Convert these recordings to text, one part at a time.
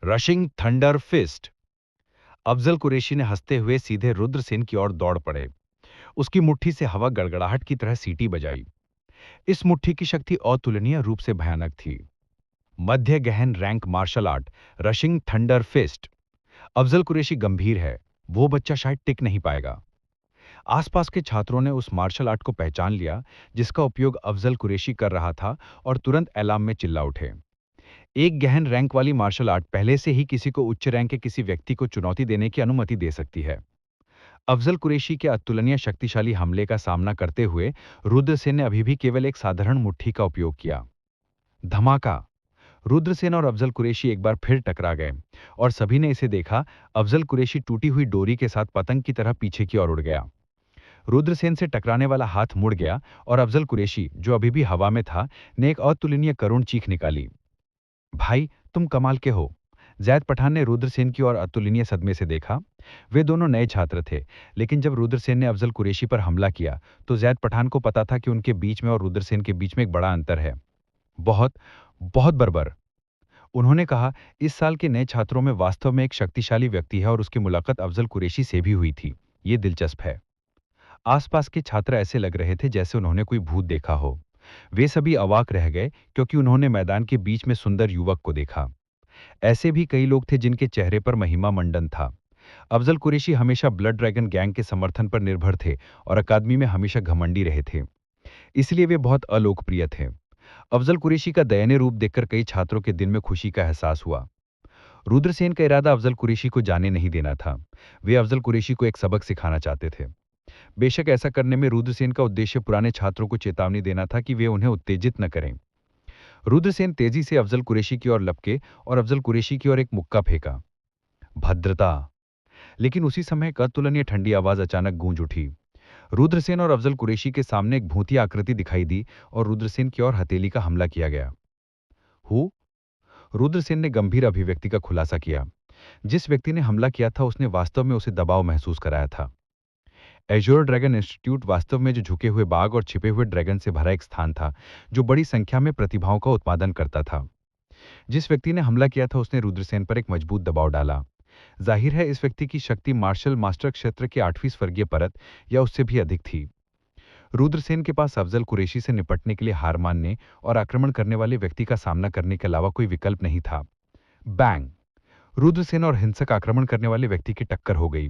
Rushing thunder fist. Afzal Qureshi ने हंसते हुए सीधे रुद्रसेन की ओर दौड़ पड़े। उसकी मुट्ठी से हवा गड़गड़ाहट की तरह सीटी बजाई। इस मुट्ठी की शक्ति अतुलनीय रूप से भयानक थी। मध्य गहन rank martial art, rushing thunder fist. Afzal Qureshi गंभीर है। वो बच्चा शायद टिक नहीं पाएगा। आसपास के छात्रों ने उस मार्शल आर्ट को पहचान लिया जिसका उपयोग अफजल कुरैशी कर रहा था और तुरंत एलार्म में चिल्ला उठे। एक गहन रैंक वाली मार्शल आर्ट पहले से ही किसी को उच्च रैंक के किसी व्यक्ति को चुनौती देने की अनुमति दे सकती है। अफजल कुरैशी के अतुलनीय शक्तिशाली हमले का सामना करते हुए रुद्रसेन ने अभी भी केवल एक साधारण मुट्ठी का उपयोग किया। धमाका! रुद्रसेन और अफजल कुरैशी एक बार फिर टकरा गए और सभी ने इसे देखा। अफजल कुरैशी टूटी हुई डोरी के साथ पतंग की तरह पीछे की ओर उड़ गया। रुद्रसेन से टकराने वाला हाथ मुड़ गया और अफजल कुरैशी, जो अभी भी हवा में था, ने एक अतुलनीय करुण चीख निकाली। भाई, तुम कमाल के हो। जैद पठान ने रुद्रसेन की ओर अतुलनीय सदमे से देखा। वे दोनों नए छात्र थे, लेकिन जब रुद्रसेन ने अफजल कुरैशी पर हमला किया तो जैद पठान को पता था कि उनके बीच में और रुद्रसेन के बीच में एक बड़ा अंतर है। बहुत, बहुत बर्बर। उन्होंने कहा, इस साल के नए छात्रों में वास्तव में एक शक्तिशाली व्यक्ति है और उसकी मुलाकात अफजल कुरैशी से भी हुई थी। ये दिलचस्प है। आसपास के छात्र ऐसे लग रहे थे जैसे उन्होंने कोई भूत देखा हो। वे सभी अवाक रह गए क्योंकि उन्होंने मैदान के बीच में सुंदर युवक को देखा। ऐसे भी कई लोग थे जिनके चेहरे पर महिमा मंडन था। अफजल कुरैशी हमेशा ब्लड ड्रैगन गैंग के समर्थन पर निर्भर थे और अकादमी में हमेशा घमंडी रहे थे। इसलिए वे बहुत अलोकप्रिय थे। अफजल कुरैशी का दयनीय रूप देखकर कई छात्रों के दिल में खुशी का एहसास हुआ। रुद्रसेन का इरादा अफजल कुरैशी को जाने नहीं देना था। वे अफजल कुरैशी को एक सबक सिखाना चाहते थे। बेशक ऐसा करने में रुद्रसेन का उद्देश्य पुराने छात्रों को चेतावनी देना था कि वे उन्हें उत्तेजित न करें। रुद्रसेन तेजी से अफजल कुरैशी की ओर लपके और अफजल कुरैशी की ओर एक मुक्का फेंका। भद्रता! लेकिन उसी समय एक अतुलनीय ठंडी आवाज अचानक गूंज उठी। रुद्रसेन और अफजल कुरैशी के सामने एक भूतिया आकृति दिखाई दी और रुद्रसेन की ओर हथेली का हमला किया गया। हु? रुद्रसेन ने गंभीर अभिव्यक्ति का खुलासा किया। जिस व्यक्ति ने हमला किया था उसने वास्तव में उसे दबाव महसूस कराया था। एज्योर ड्रैगन इंस्टीट्यूट वास्तव में जो झुके हुए बाघ और छिपे हुए ड्रैगन से भरा एक स्थान था जो बड़ी संख्या में प्रतिभाओं का उत्पादन करता था। जिस व्यक्ति ने हमला किया था उसने रुद्रसेन पर एक मजबूत दबाव डाला। जाहिर है इस व्यक्ति की शक्ति मार्शल मास्टर क्षेत्र के 8वीं स्वर्गीय परत या उससे भी अधिक थी। रुद्रसेन के पास अफजल कुरैशी से निपटने के लिए हार मानने और आक्रमण करने वाले व्यक्ति का सामना करने के अलावा कोई विकल्प नहीं था। बैंग! रुद्रसेन और हिंसक आक्रमण करने वाले व्यक्ति की टक्कर हो गई।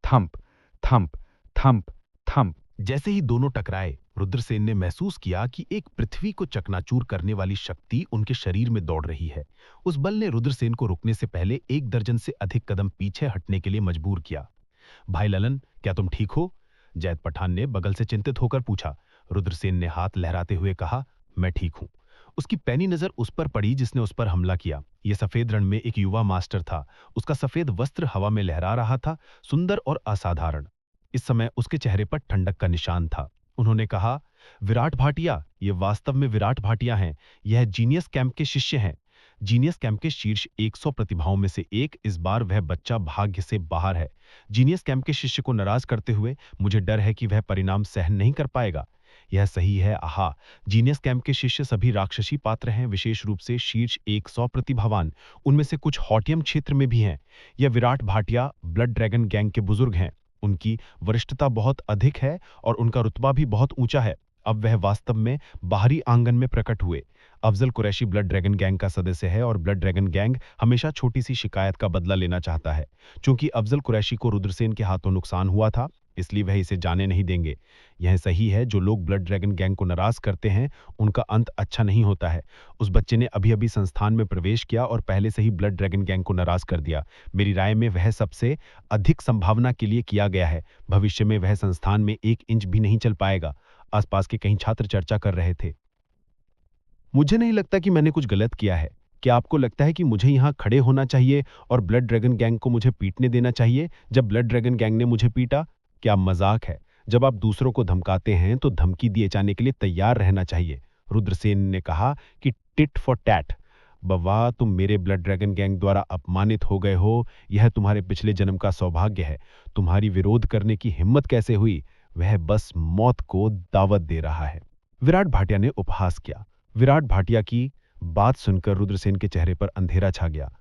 Thump, thump, thump, thump. जैसे ही दोनों टकराए, रुद्रसेन ने महसूस किया कि एक पृथ्वी को चकनाचूर करने वाली शक्ति उनके शरीर में दौड़ रही है। उस बल ने रुद्रसेन को रुकने से पहले 1 दर्जन से अधिक कदम पीछे हटने के लिए मजबूर किया। भाई ललन, क्या तुम ठीक हो? जैद पठान ने बगल से चिंतित होकर पूछा। रुद्रसेन ने हाथ लहराते हुए कहा, मैं ठीक हूं। उसकी पैनी नजर उस पर पड़ी जिसने उस पर हमला किया। यह सफेद रण में एक युवा मास्टर था। उसका सफेद वस्त्र हवा में लहरा रहा था, सुंदर और असाधारण। इस समय उसके चेहरे पर ठंडक का निशान था। उन्होंने कहा, विराट भाटिया, ये वास्तव में विराट भाटिया हैं। यह जीनियस कैंप के शिष्य हैं। जीनियस कैंप के शीर्ष 100 प्रतिभाओं में से एक। इस बार वह बच्चा भाग्य से बाहर है। जीनियस कैंप के शिष्य को नाराज करते हुए मुझे डर है कि वह परिणाम सहन नहीं कर पाएगा। यह सही है। आहा, जीनियस कैंप के शिष्य सभी राक्षसी पात्र हैं, विशेष रूप से शीर्ष 100 प्रतिभावान। उनमें से कुछ हॉटियम क्षेत्र में भी हैं। यह Virat Bhatia blood dragon gang के बुजुर्ग हैं। उनकी वरिष्ठता बहुत अधिक है और उनका रुतबा भी बहुत ऊंचा है। अब वह वास्तव में बाहरी आंगन में प्रकट हुए। Afzal Qureshi blood dragon gang का सदस्य है और ब्लड ड्रैगन गैंग हमेशा छोटी सी शिकायत का बदला लेना चाहता है। चूंकि अफजल कुरैशी को रुद्रसेन के हाथों नुकसान हुआ था, इसलिए वह इसे जाने नहीं देंगे। यह सही है, जो लोग ब्लड ड्रैगन गैंग को नाराज करते हैं उनका अंत अच्छा नहीं होता है। उस बच्चे ने अभी अभी संस्थान में प्रवेश किया और पहले से ही ब्लड ड्रैगन गैंग को नाराज कर दिया। मेरी राय में वह सबसे अधिक संभावना के लिए किया गया है। भविष्य में वह संस्थान में 1 इंच भी नहीं चल पाएगा। आसपास के कई छात्र चर्चा कर रहे थे। मुझे नहीं लगता कि मैंने कुछ गलत किया है। क्या आपको लगता है कि मुझे यहाँ खड़े होना चाहिए और ब्लड ड्रैगन गैंग को मुझे पीटने देना चाहिए जब ब्लड ड्रैगन गैंग ने मुझे पीटा? क्या मजाक है? जब आप दूसरों को धमकाते हैं तो धमकी दिए जाने के लिए तैयार रहना चाहिए। रुद्रसेन ने कहा कि टिट फॉर टैट। बवा, तुम मेरे ब्लड ड्रैगन गैंग द्वारा अपमानित हो गए हो। यह तुम्हारे पिछले जन्म का सौभाग्य है। तुम्हारी विरोध करने की हिम्मत कैसे हुई? वह बस मौत को दावत दे रहा है। विराट भाटिया ने उपहास किया। विराट भाटिया की बात सुनकर रुद्रसेन के चेहरे पर अंधेरा छा गया।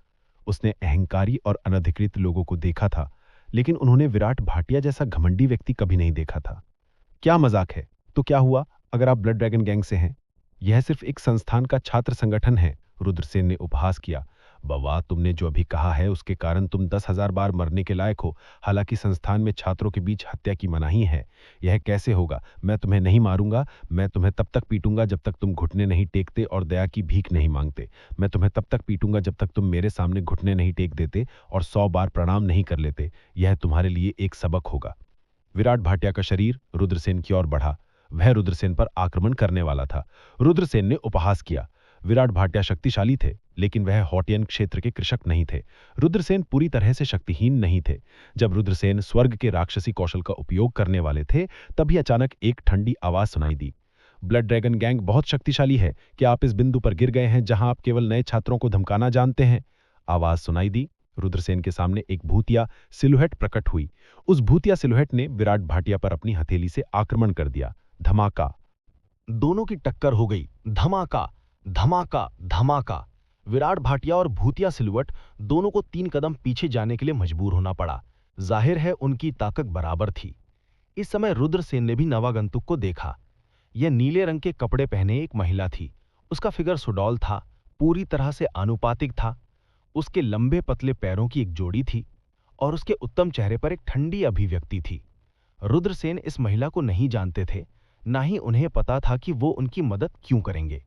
उसने अहंकारी और अनधिकृत लोगों को देखा था, लेकिन उन्होंने विराट भाटिया जैसा घमंडी व्यक्ति कभी नहीं देखा था। क्या मजाक है? तो क्या हुआ अगर आप ब्लड ड्रैगन गैंग से हैं? यह सिर्फ एक संस्थान का छात्र संगठन है, रुद्रसेन ने उपहास किया। बवा, तुमने जो अभी कहा है उसके कारण तुम 10,000 बार मरने के लायक हो। हालांकि संस्थान में छात्रों के बीच हत्या की मनाही है। यह कैसे होगा? मैं तुम्हें नहीं मारूंगा। मैं तुम्हें तब तक पीटूंगा जब तक तुम घुटने नहीं टेकते और दया की भीख नहीं मांगते। मैं तुम्हें तब तक पीटूंगा जब तक तुम मेरे सामने घुटने नहीं टेक देते और 100 बार प्रणाम नहीं कर लेते। यह तुम्हारे लिए एक सबक होगा। विराट भाटिया का शरीर रुद्रसेन की ओर बढ़ा। वह रुद्रसेन पर आक्रमण करने वाला था। रुद्रसेन ने उपहास किया। विराट भाटिया शक्तिशाली थे, लेकिन वह हॉटियन क्षेत्र के कृषक नहीं थे। रुद्रसेन पूरी तरह से शक्तिहीन नहीं थे। जब रुद्रसेन स्वर्ग के राक्षसी कौशल का उपयोग करने वाले थे, तभी अचानक एक ठंडी आवाज सुनाई दी। ब्लड ड्रैगन गैंग बहुत शक्तिशाली है। क्या आप इस बिंदु पर गिर गए हैं जहां आप केवल नए छात्रों को धमकाना जानते हैं? आवाज सुनाई दी। रुद्रसेन के सामने एक भूतिया सिलुएट प्रकट हुई। उस भूतिया सिलुएट ने विराट भाटिया पर अपनी हथेली से आक्रमण कर दिया। धमाका! दोनों की टक्कर हो गई। धमाका, धमाका, धमाका! विराट भाटिया और भूतिया सिलुएट दोनों को 3 कदम पीछे जाने के लिए मजबूर होना पड़ा। जाहिर है उनकी ताकत बराबर थी। इस समय रुद्रसेन ने भी नवागंतुक को देखा। यह नीले रंग के कपड़े पहने एक महिला थी। उसका फिगर सुडौल था, पूरी तरह से आनुपातिक था। उसके लंबे पतले पैरों की एक जोड़ी थी और उसके उत्तम चेहरे पर एक ठंडी अभिव्यक्ति थी। रुद्रसेन इस महिला को नहीं जानते थे, ना ही उन्हें पता था कि वो उनकी मदद क्यों करेंगे।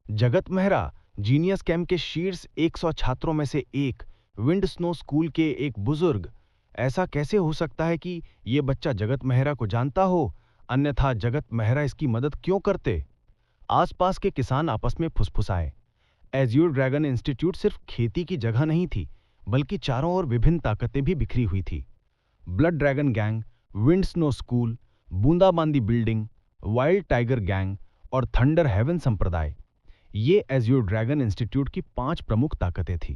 जगत मेहरा, जीनियस कैंप के शीर्ष 100 छात्रों में से एक, विंड स्नो स्कूल के एक बुजुर्ग। ऐसा कैसे हो सकता है कि ये बच्चा जगत मेहरा को जानता हो? अन्यथा जगत मेहरा इसकी मदद क्यों करते? आसपास के किसान आपस में फुसफुसाए। एज्योर ड्रैगन इंस्टीट्यूट सिर्फ खेती की जगह नहीं थी, बल्कि चारों ओर विभिन्न ताकतें भी बिखरी हुई थी। Blood dragon gang, wind snow school, बूंदाबांदी बिल्डिंग, वाइल्ड टाइगर गैंग और थंडर हेवन संप्रदाय, ये एज्योर ड्रैगन इंस्टीट्यूट की 5 प्रमुख ताकतें थीं।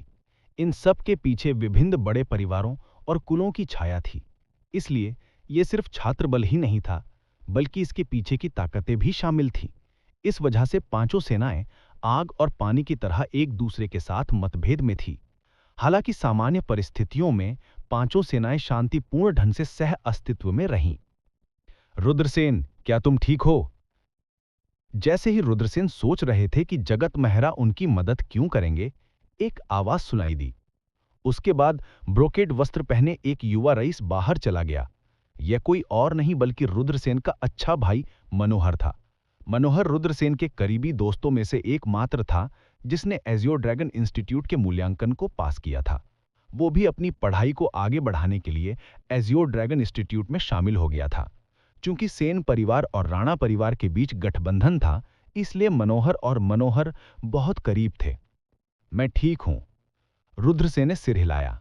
इन सब के पीछे विभिन्न बड़े परिवारों और कुलों की छाया थी। इसलिए ये सिर्फ छात्र बल ही नहीं था, बल्कि इसके पीछे की ताकतें भी शामिल थीं। इस वजह से पांचों सेनाएं आग और पानी की तरह एक दूसरे के साथ मतभेद में थी। हालांकि सामान्य परिस्थितियों में पांचों सेनाएं शांतिपूर्ण ढंग से सह अस्तित्व में रहीं। रुद्रसेन, क्या तुम ठीक हो? जैसे ही रुद्रसेन सोच रहे थे कि जगत मेहरा उनकी मदद क्यों करेंगे, एक आवाज सुनाई दी। उसके बाद ब्रोकेड वस्त्र पहने एक युवा रईस बाहर चला गया। यह कोई और नहीं बल्कि रुद्रसेन का अच्छा भाई मनोहर था। मनोहर रुद्रसेन के करीबी दोस्तों में से एकमात्र था जिसने एज्योर ड्रैगन इंस्टीट्यूट के मूल्यांकन को पास किया था। वो भी अपनी पढ़ाई को आगे बढ़ाने के लिए एज्योर ड्रैगन इंस्टीट्यूट में शामिल हो गया था। चूंकि सेन परिवार और राणा परिवार के बीच गठबंधन था, इसलिए मनोहर बहुत करीब थे। मैं ठीक हूं, रुद्रसेन ने सिर हिलाया।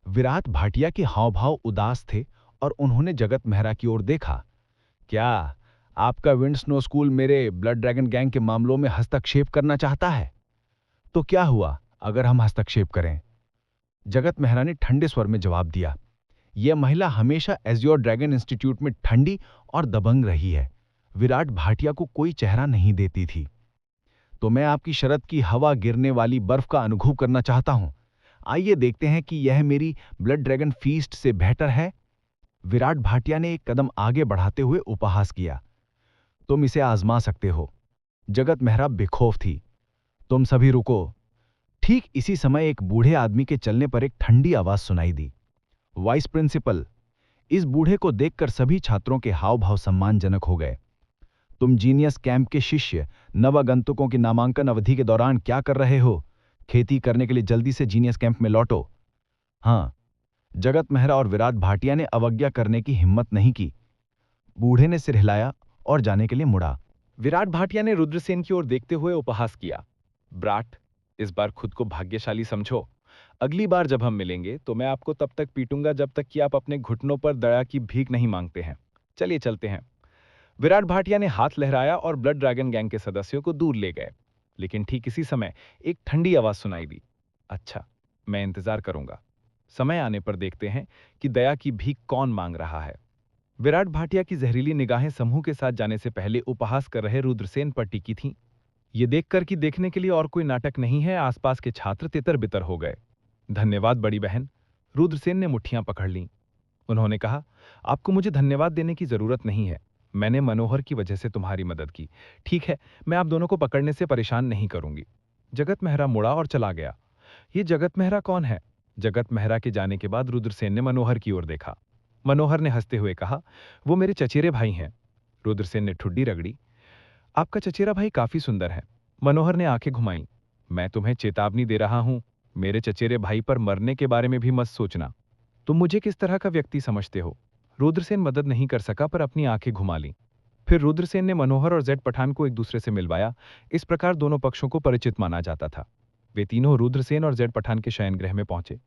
विराट भाटिया के हाव भाव उदास थे और उन्होंने जगत मेहरा की ओर देखा। क्या आपका विंड स्नो स्कूल मेरे ब्लड ड्रैगन गैंग के मामलों में हस्तक्षेप करना चाहता है? तो क्या हुआ अगर हम हस्तक्षेप करें? जगत मेहरा ने ठंडे स्वर में जवाब दिया। यह महिला हमेशा एज्योर ड्रैगन इंस्टीट्यूट में ठंडी और दबंग रही है। विराट भाटिया को कोई चेहरा नहीं देती थी। तो मैं आपकी शरत की हवा गिरने वाली बर्फ का अनुभव करना चाहता हूं। आइए देखते हैं कि यह मेरी ब्लड ड्रैगन फीस्ट से बेहतर है। विराट भाटिया ने एक कदम आगे बढ़ाते हुए उपहास किया। तुम इसे आजमा सकते हो। जगत मेहरा बेखौफ थी। तुम सभी रुको। ठीक इसी समय एक बूढ़े आदमी के चलने पर एक ठंडी आवाज सुनाई दी। Vice principal. इस बूढ़े को देखकर सभी छात्रों के हाव भाव सम्मानजनक हो गए। तुम जीनियस कैंप के शिष्य नवागंतुकों की नामांकन अवधि के दौरान क्या कर रहे हो? खेती करने के लिए जल्दी से जीनियस कैंप में लौटो। हाँ। जगत मेहरा और विराट भाटिया ने अवज्ञा करने की हिम्मत नहीं की। बूढ़े ने सिर हिलाया और जाने के लिए मुड़ा। विराट भाटिया ने रुद्रसेन की ओर देखते हुए उपहास किया। ब्राट, इस बार खुद को भाग्यशाली समझो। अगली बार जब हम मिलेंगे तो मैं आपको तब तक पीटूंगा जब तक कि आप अपने घुटनों पर दया की भीख नहीं मांगते हैं। चलिए चलते हैं। विराट भाटिया ने हाथ लहराया और ब्लड ड्रैगन गैंग के सदस्यों को दूर ले गए। लेकिन ठीक इसी समय एक ठंडी आवाज सुनाई दी। अच्छा, मैं इंतजार करूंगा। समय आने पर देखते हैं कि दया की भीख कौन मांग रहा है। विराट भाटिया की जहरीली निगाहें समूह के साथ जाने से पहले उपहास कर रहे रुद्रसेन पर टिकी थीं। ये देखकर कि देखने के लिए और कोई नाटक नहीं है, आसपास के छात्र तितर बितर हो गए। धन्यवाद बड़ी बहन। रुद्रसेन ने मुट्ठियां पकड़ लीं। उन्होंने कहा, आपको मुझे धन्यवाद देने की जरूरत नहीं है। मैंने मनोहर की वजह से तुम्हारी मदद की। ठीक है, मैं आप दोनों को पकड़ने से परेशान नहीं करूंगी। जगत मेहरा मुड़ा और चला गया। ये जगत मेहरा कौन है? जगत मेहरा के जाने के बाद रुद्रसेन ने मनोहर की ओर देखा। मनोहर ने हंसते हुए कहा, वो मेरे चचेरे भाई हैं। रुद्रसेन ने ठुड्डी रगड़ी। आपका चचेरा भाई काफी सुंदर है। मनोहर ने आंखें घुमाई। मैं तुम्हें चेतावनी दे रहा हूं, मेरे चचेरे भाई पर मरने के बारे में भी मत सोचना। तुम मुझे किस तरह का व्यक्ति समझते हो? रुद्रसेन मदद नहीं कर सका पर अपनी आंखें घुमा लीं। फिर रुद्रसेन ने मनोहर और जेड पठान को एक दूसरे से मिलवाया। इस प्रकार दोनों पक्षों को परिचित माना जाता था। वे तीनों रुद्रसेन और जेड पठान के शयनगृह में पहुंचे।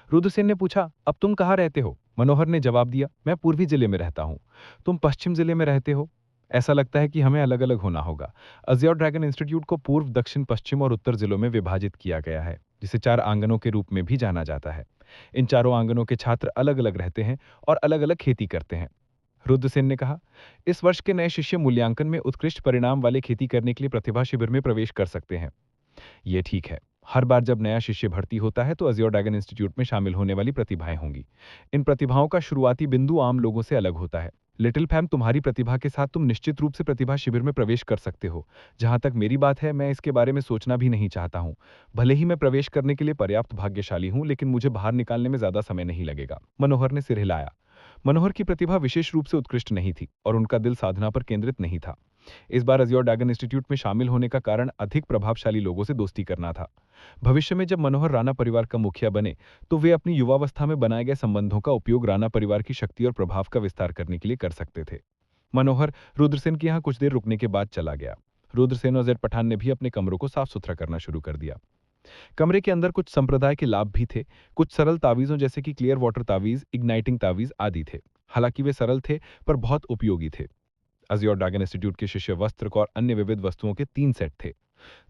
रुद्रसेन ने पूछा, अब तुम कहाँ रहते हो? मनोहर ने जवाब दिया, मैं पूर्वी जिले में रहता हूँ। तुम पश्चिम जिले में रहते हो। ऐसा लगता है कि हमें अलग अलग होना होगा। अज्योर ड्रैगन इंस्टीट्यूट को पूर्व, दक्षिण, पश्चिम और उत्तर जिलों में विभाजित किया गया है, जिसे 4 आंगनों के रूप में भी जाना जाता है। इन चारों आंगनों के छात्र अलग अलग रहते हैं और अलग अलग खेती करते हैं। रुद्रसेन ने कहा, इस वर्ष के नए शिष्य मूल्यांकन में उत्कृष्ट परिणाम वाले खेती करने के लिए प्रतिभा शिविर में प्रवेश कर सकते हैं। ये ठीक है। हर बार जब नया शिष्य भर्ती होता है तो अज्योर ड्रैगन इंस्टीट्यूट में शामिल होने वाली प्रतिभाएं होंगी। इन प्रतिभाओं का शुरुआती बिंदु आम लोगों से अलग होता है। लिटिल फैम, तुम्हारी प्रतिभा के साथ तुम निश्चित रूप से प्रतिभा शिविर में प्रवेश कर सकते हो। जहां तक मेरी बात है, मैं इसके बारे में सोचना भी नहीं चाहता हूं। भले ही मैं प्रवेश करने के लिए पर्याप्त भाग्यशाली हूं, लेकिन मुझे बाहर निकालने में ज्यादा समय नहीं लगेगा। मनोहर ने सिर हिलाया। मनोहर की प्रतिभा विशेष रूप से उत्कृष्ट नहीं थी और उनका दिल साधना पर केंद्रित नहीं था। इस बार अज्योर ड्रैगन इंस्टीट्यूट में शामिल होने का कारण अधिक प्रभावशाली लोगों से दोस्ती करना था। भविष्य में जब मनोहर राणा परिवार का मुखिया बने तो वे अपनी युवावस्था में बनाए गए संबंधों का उपयोग राणा परिवार की शक्ति और प्रभाव का विस्तार करने के लिए कर सकते थे। मनोहर रुद्रसेन के यहाँ कुछ देर रुकने के बाद चला गया। रुद्रसेन और जेड पठान ने भी अपने कमरों को साफ सुथरा करना शुरू कर दिया। कमरे के अंदर कुछ संप्रदाय के लाभ भी थे। कुछ सरल तावीजों जैसे कि क्लियर वाटर तावीज, इग्नाइटिंग तावीज आदि थे। हालांकि वे सरल थे पर बहुत उपयोगी थे। अज्योर ड्रैगन इंस्टीट्यूट के शिष्य वस्त्र और अन्य विविध वस्तुओं के 3 सेट थे।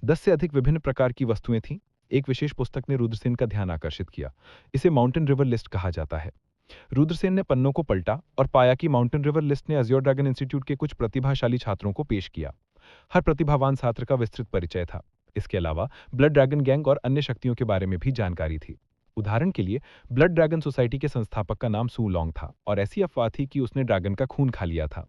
10 से अधिक विभिन्न प्रकार की वस्तुएं थीं। एक विशेष पुस्तक ने रुद्रसेन का ध्यान आकर्षित किया। इसे माउंटेन रिवर लिस्ट कहा जाता है। रुद्रसेन ने पन्नों को पलटा और पाया कि माउंटेन रिवर लिस्ट ने अज्योर ड्रैगन इंस्टीट्यूट के कुछ प्रतिभाशाली छात्रों को पेश किया। हर प्रतिभावान छात्र का विस्तृत परिचय था। इसके अलावा ब्लड ड्रैगन गैंग और अन्य शक्तियों के बारे में भी जानकारी थी। उदाहरण के लिए, ब्लड ड्रैगन सोसाइटी के संस्थापक का नाम सू लॉन्ग था और ऐसी अफवाह थी कि उसने ड्रैगन का खून खा लिया था।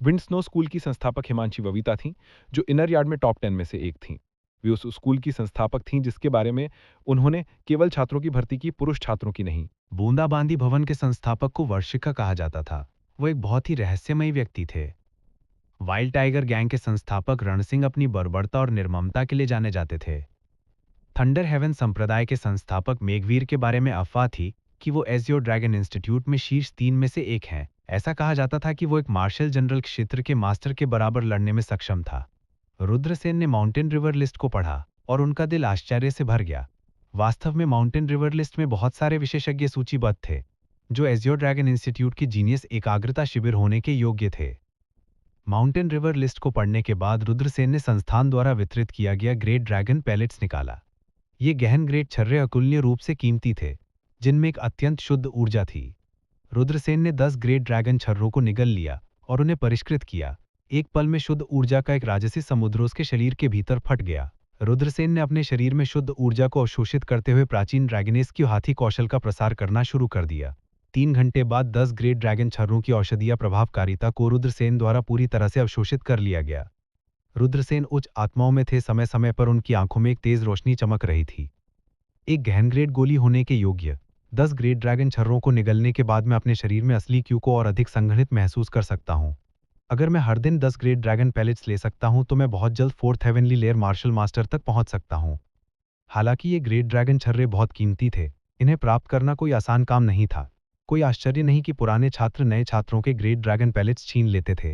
विंड स्नो स्कूल की संस्थापक हिमांशी वविता थीं, जो इनर यार्ड में टॉप 10 में से एक थीं। वे उस स्कूल की संस्थापक थीं जिसके बारे में उन्होंने केवल छात्रों की भर्ती की, पुरुष छात्रों की नहीं। बूंदाबांदी भवन के संस्थापक को वर्षिका कहा जाता था। वो एक बहुत ही रहस्यमयी व्यक्ति थे। वाइल्ड टाइगर गैंग के संस्थापक रण सिंह अपनी बर्बरता और निर्ममता के लिए जाने जाते थे। थंडर हेवन संप्रदाय के संस्थापक मेघवीर के बारे में अफवाह थी कि वो अज्योर ड्रैगन इंस्टीट्यूट में शीर्ष 3 में से एक हैं। ऐसा कहा जाता था कि वो एक मार्शल जनरल क्षेत्र के मास्टर के बराबर लड़ने में सक्षम था। रुद्रसेन ने माउंटेन रिवर लिस्ट को पढ़ा और उनका दिल आश्चर्य से भर गया। वास्तव में माउंटेन रिवर लिस्ट में बहुत सारे विशेषज्ञ सूचीबद्ध थे जो अज्योर ड्रैगन इंस्टीट्यूट की जीनियस एकाग्रता शिविर होने के योग्य थे। माउंटेन रिवर लिस्ट को पढ़ने के बाद रुद्रसेन ने संस्थान द्वारा वितरित किया गया ग्रेट ड्रैगन पैलेट्स निकाला। ये गहन ग्रेट छर्रे अतुलनीय रूप से कीमती थे, जिनमें एक अत्यंत शुद्ध ऊर्जा थी। रुद्रसेन ने 10 ग्रेट ड्रैगन छर्रों को निगल लिया और उन्हें परिष्कृत किया। एक पल में शुद्ध ऊर्जा का एक राजसी समुद्र उसके शरीर के भीतर फट गया। रुद्रसेन ने अपने शरीर में शुद्ध ऊर्जा को अवशोषित करते हुए प्राचीन ड्रैगनेस की हाथी कौशल का प्रसार करना शुरू कर दिया। 3 घंटे बाद 10 ग्रेट ड्रैगन छर्रों की औषधीय प्रभावकारिता को रुद्रसेन द्वारा पूरी तरह से अवशोषित कर लिया गया। रुद्रसेन उच्च आत्माओं में थे। समय समय पर उनकी आंखों में एक तेज रोशनी चमक रही थी। एक गहन ग्रेट गोली होने के योग्य 10 ग्रेट ड्रैगन छर्रों को निगलने के बाद मैं अपने शरीर में असली क्यू को और अधिक संगठित महसूस कर सकता हूं। अगर मैं हर दिन 10 ग्रेट ड्रैगन पैलेट्स ले सकता हूं तो मैं बहुत जल्द 4th heavenly layer martial master तक पहुंच सकता हूं। हालांकि ये ग्रेट ड्रैगन छर्रे बहुत कीमती थे। इन्हें प्राप्त करना कोई आसान काम नहीं था। कोई आश्चर्य नहीं कि पुराने छात्र नए छात्रों के ग्रेट ड्रैगन पैलेट्स छीन लेते थे।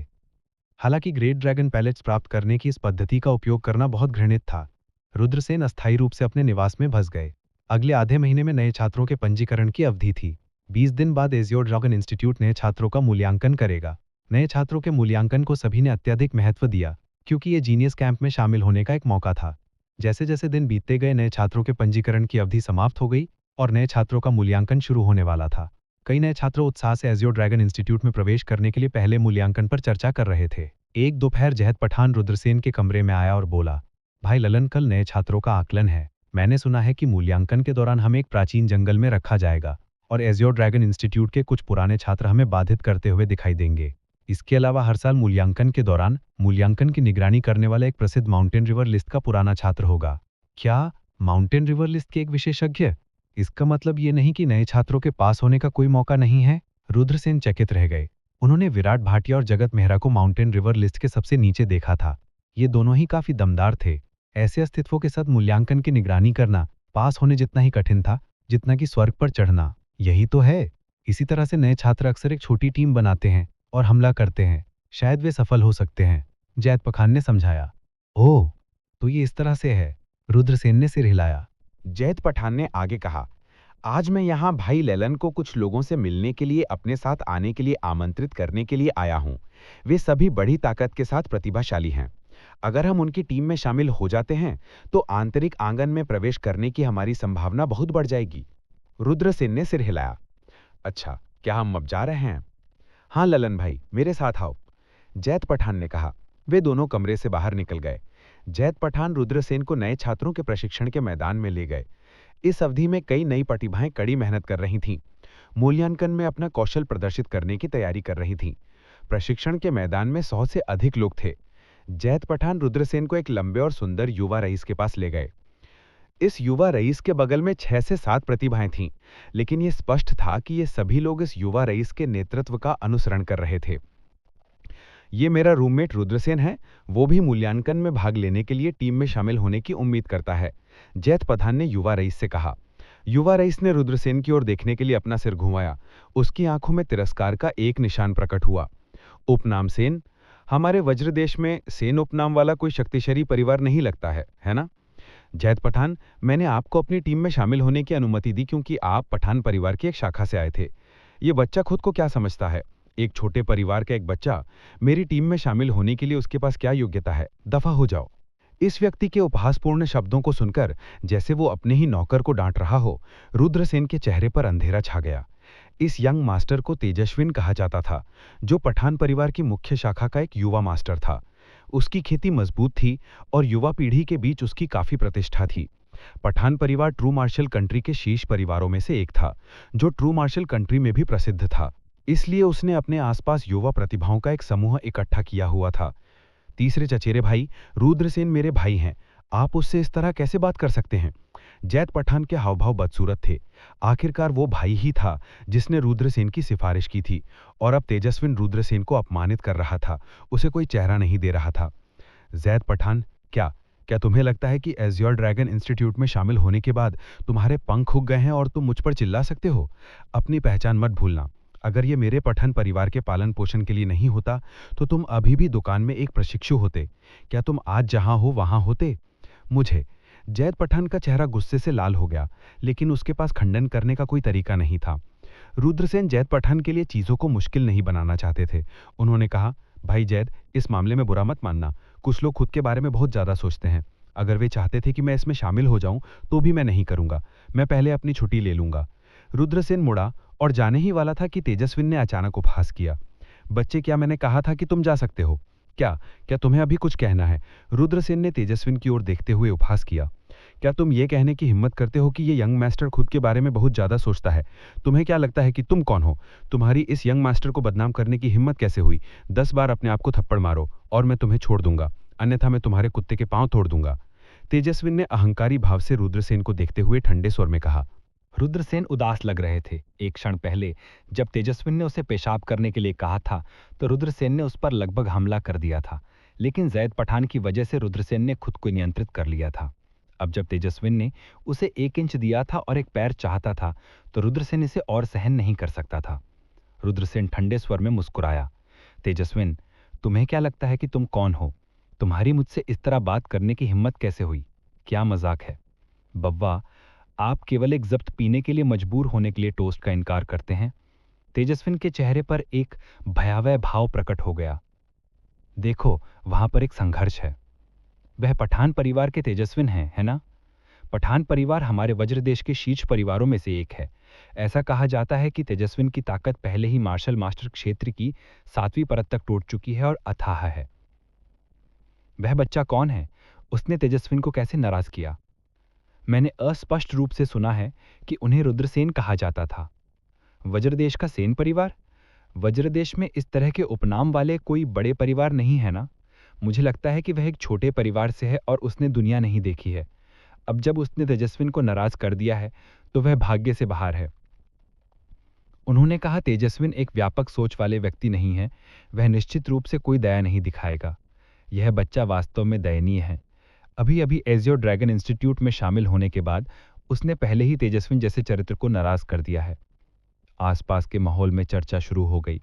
हालांकि ग्रेट ड्रैगन पैलेट्स प्राप्त करने की इस पद्धति का उपयोग करना बहुत घृणित था। रुद्रसेन अस्थायी रूप से अपने निवास में फंस गए। अगले आधे महीने में नए छात्रों के पंजीकरण की अवधि थी। 20 दिन बाद अज्योर ड्रैगन इंस्टीट्यूट नए छात्रों का मूल्यांकन करेगा। नए छात्रों के मूल्यांकन को सभी ने अत्यधिक महत्व दिया, क्योंकि ये जीनियस कैंप में शामिल होने का एक मौका था। जैसे जैसे दिन बीतते गए, नए छात्रों के पंजीकरण की अवधि समाप्त हो गई और नए छात्रों का मूल्यांकन शुरू होने वाला था। कई नए छात्र उत्साह से अज्योर ड्रैगन इंस्टीट्यूट में प्रवेश करने के लिए पहले मूल्यांकन पर चर्चा कर रहे थे। एक दोपहर जहद पठान रुद्रसेन के कमरे में आया और बोला, भाई ललन, कल नए छात्रों का आकलन है। मैंने सुना है कि मूल्यांकन के दौरान हमें एक प्राचीन जंगल में रखा जाएगा और एज़्योर ड्रैगन इंस्टीट्यूट के कुछ पुराने छात्र हमें बाधित करते हुए दिखाई देंगे। इसके अलावा हर साल मूल्यांकन के दौरान मूल्यांकन की निगरानी करने वाला एक प्रसिद्ध माउंटेन रिवर लिस्ट का पुराना छात्र होगा। क्या? माउंटेन रिवर लिस्ट के एक विशेषज्ञ? इसका मतलब ये नहीं कि नए छात्रों के पास होने का कोई मौका नहीं है? रुद्रसेन चकित रह गए। उन्होंने विराट भाटिया और जगत मेहरा को माउंटेन रिवर लिस्ट के सबसे नीचे देखा था। ये दोनों ही काफी दमदार थे। ऐसे अस्तित्वों के साथ मूल्यांकन की निगरानी करना पास होने जितना ही कठिन था जितना कि स्वर्ग पर चढ़ना। यही तो है। इसी तरह से नए छात्र अक्सर एक छोटी टीम बनाते हैं और हमला करते हैं। शायद वे सफल हो सकते हैं, जैद पखान ने समझाया। ओह, तो ये इस तरह से है। रुद्रसेन ने सिर हिलाया। जैद पठान ने आगे कहा, आज मैं यहाँ भाई ललन को कुछ लोगों से मिलने के लिए अपने साथ आने के लिए आमंत्रित करने के लिए आया हूँ। वे सभी बड़ी ताकत के साथ प्रतिभाशाली हैं। अगर हम उनकी टीम में शामिल हो जाते हैं तो आंतरिक आंगन में प्रवेश करने की हमारी संभावना बहुत बढ़ जाएगी। रुद्रसेन ने सिर हिलाया। अच्छा, क्या हम अब जा रहे हैं? हाँ ललन भाई, मेरे साथ आओ, जैद पठान ने कहा। वे दोनों कमरे से बाहर निकल गए। जैद पठान रुद्रसेन को नए छात्रों के प्रशिक्षण के मैदान में ले गए। इस अवधि में कई नई प्रतिभाएं कड़ी मेहनत कर रही थीं। मूल्यांकन में अपना कौशल प्रदर्शित करने की तैयारी कर रही थीं। प्रशिक्षण के मैदान में 100 से अधिक लोग थे। जैद पठान रुद्रसेन को एक लंबे और सुंदर युवा रईस के पास ले गए। इस युवा रईस के बगल में 6 से 7 प्रतिभाएं थीं, लेकिन यह स्पष्ट था कि ये सभी लोग इस युवा रईस के नेतृत्व का अनुसरण कर रहे थे। ये मेरा रूममेट रुद्रसेन है, वो भी मूल्यांकन में भाग लेने के लिए टीम में शामिल होने की उम्मीद करता है, जैद पठान ने युवा रईस से कहा। युवा रईस ने रुद्रसेन की ओर देखने के लिए अपना सिर घुमाया। उसकी आंखों में तिरस्कार का एक निशान प्रकट हुआ। उपनाम सेन? हमारे वज्रदेश में सेन उपनाम वाला कोई शक्तिशाली परिवार नहीं लगता है ना? जैद पठान, मैंने आपको अपनी टीम में शामिल होने की अनुमति दी क्योंकि आप पठान परिवार की एक शाखा से आए थे। ये बच्चा खुद को क्या समझता है? एक छोटे परिवार का एक बच्चा मेरी टीम में शामिल होने के लिए उसके पास क्या योग्यता है? दफा हो जाओ। इस व्यक्ति के उपहासपूर्ण शब्दों को सुनकर जैसे वो अपने ही नौकर को डांट रहा हो, रुद्रसेन के चेहरे पर अंधेरा छा गया। इस यंग मास्टर को तेजस्विन कहा जाता था, जो पठान परिवार की मुख्य शाखा का एक युवा मास्टर था। उसकी खेती मजबूत थी और युवा पीढ़ी के बीच उसकी काफी प्रतिष्ठा थी। पठान परिवार ट्रू मार्शल कंट्री के शीर्ष परिवारों में से एक था, जो ट्रू मार्शल कंट्री में भी प्रसिद्ध था। इसलिए उसने अपने आसपास युवा प्रतिभाओं का एक समूह इकट्ठा किया हुआ था। तीसरे चचेरे भाई, रुद्रसेन मेरे भाई हैं, आप उससे इस तरह कैसे बात कर सकते हैं? जैद पठान के हावभाव बदसूरत थे। आखिरकार वो भाई ही था जिसने रुद्रसेन की सिफारिश की थी, और अब तेजस्विन रुद्रसेन को अपमानित कर रहा था, उसे कोई चेहरा नहीं दे रहा था। जैद पठान, क्या क्या तुम्हें लगता है कि एज़्योर ड्रैगन इंस्टीट्यूट में शामिल होने के बाद तुम्हारे पंख उग गए हैं और तुम मुझ पर चिल्ला सकते हो? अपनी पहचान मत भूलना। अगर ये मेरे पठान परिवार के पालन पोषण के लिए नहीं होता तो तुम अभी भी दुकान में एक प्रशिक्षु होते। क्या तुम आज जहां हो वहां होते? मुझे जैद पठान का चेहरा गुस्से से लाल हो गया, लेकिन उसके पास खंडन करने का कोई तरीका नहीं था। रुद्रसेन जैद पठान के लिए चीजों को मुश्किल नहीं बनाना चाहते थे। उन्होंने कहा, भाई जैद, इस मामले में बुरा मत मानना। कुछ लोग खुद के बारे में बहुत ज्यादा सोचते हैं। अगर वे चाहते थे कि मैं इसमें शामिल हो जाऊं तो भी मैं नहीं करूंगा। मैं पहले अपनी छुट्टी ले लूंगा। रुद्रसेन मुड़ा और जाने ही वाला था कि तेजस्विन ने अचानक उपहास किया। बच्चे, क्या मैंने कहा था कि तुम जा सकते हो? क्या क्या तुम्हें अभी कुछ कहना है? रुद्रसेन ने तेजस्विन की ओर देखते हुए उपहास किया। क्या तुम ये कहने की हिम्मत करते हो कि ये यंग मास्टर खुद के बारे में बहुत ज्यादा सोचता है? तुम्हें क्या लगता है कि तुम कौन हो? तुम्हारी इस यंग मास्टर को बदनाम करने की हिम्मत कैसे हुई? 10 बार अपने आप को थप्पड़ मारो और मैं तुम्हें छोड़ दूंगा, अन्यथा मैं तुम्हारे कुत्ते के पांव तोड़ दूंगा। तेजस्विन ने अहंकारी भाव से रुद्रसेन को देखते हुए ठंडे स्वर में कहा। रुद्रसेन उदास लग रहे थे। एक क्षण पहले जब तेजस्विन ने उसे पेशाब करने के लिए कहा था तो रुद्रसेन ने उस पर लगभग हमला कर दिया था, लेकिन जैद पठान की वजह से रुद्रसेन ने खुद को नियंत्रित कर लिया था। अब जब तेजस्विन ने उसे 1 इंच दिया था और एक पैर चाहता था तो रुद्रसेन इसे और सहन नहीं कर सकता था। रुद्रसेन ठंडे स्वर में मुस्कुराया। तेजस्विन, तुम्हें क्या लगता है कि तुम कौन हो? तुम्हारी मुझसे इस तरह बात करने की हिम्मत कैसे हुई? क्या मजाक है? बव्वा, आप केवल एक जब्त पीने के लिए मजबूर होने के लिए टोस्ट का इनकार करते हैं। तेजस्विन के चेहरे पर एक भयावह भाव प्रकट हो गया। देखो, वहां पर एक संघर्ष है। वह पठान परिवार के तेजस्विन हैं, है ना? पठान परिवार हमारे वज्रदेश के शीर्ष परिवारों में से एक है। ऐसा कहा जाता है कि तेजस्विन की ताकत पहले ही मार्शल मास्टर क्षेत्र की 7वीं परत तक टूट चुकी है और अथाह है। वह बच्चा कौन है? उसने तेजस्विन को कैसे नाराज किया? मैंने अस्पष्ट रूप से सुना है कि उन्हें रुद्रसेन कहा जाता था। वज्रदेश का सेन परिवार? वज्रदेश में इस तरह के उपनाम वाले कोई बड़े परिवार नहीं है ना? मुझे लगता है कि वह एक छोटे परिवार से है और उसने दुनिया नहीं देखी है। अब जब उसने तेजस्विन को नाराज कर दिया है तो वह भाग्य से बाहर है। उन्होंने कहा तेजस्विन एक व्यापक सोच वाले व्यक्ति नहीं है, वह निश्चित रूप से कोई दया नहीं दिखाएगा। यह बच्चा वास्तव में दयनीय है। अभी अभी एजियो ड्रैगन इंस्टीट्यूट में शामिल होने के बाद उसने पहले ही तेजस्विन जैसे चरित्र को नाराज कर दिया है। आसपास के माहौल में चर्चा शुरू हो गई।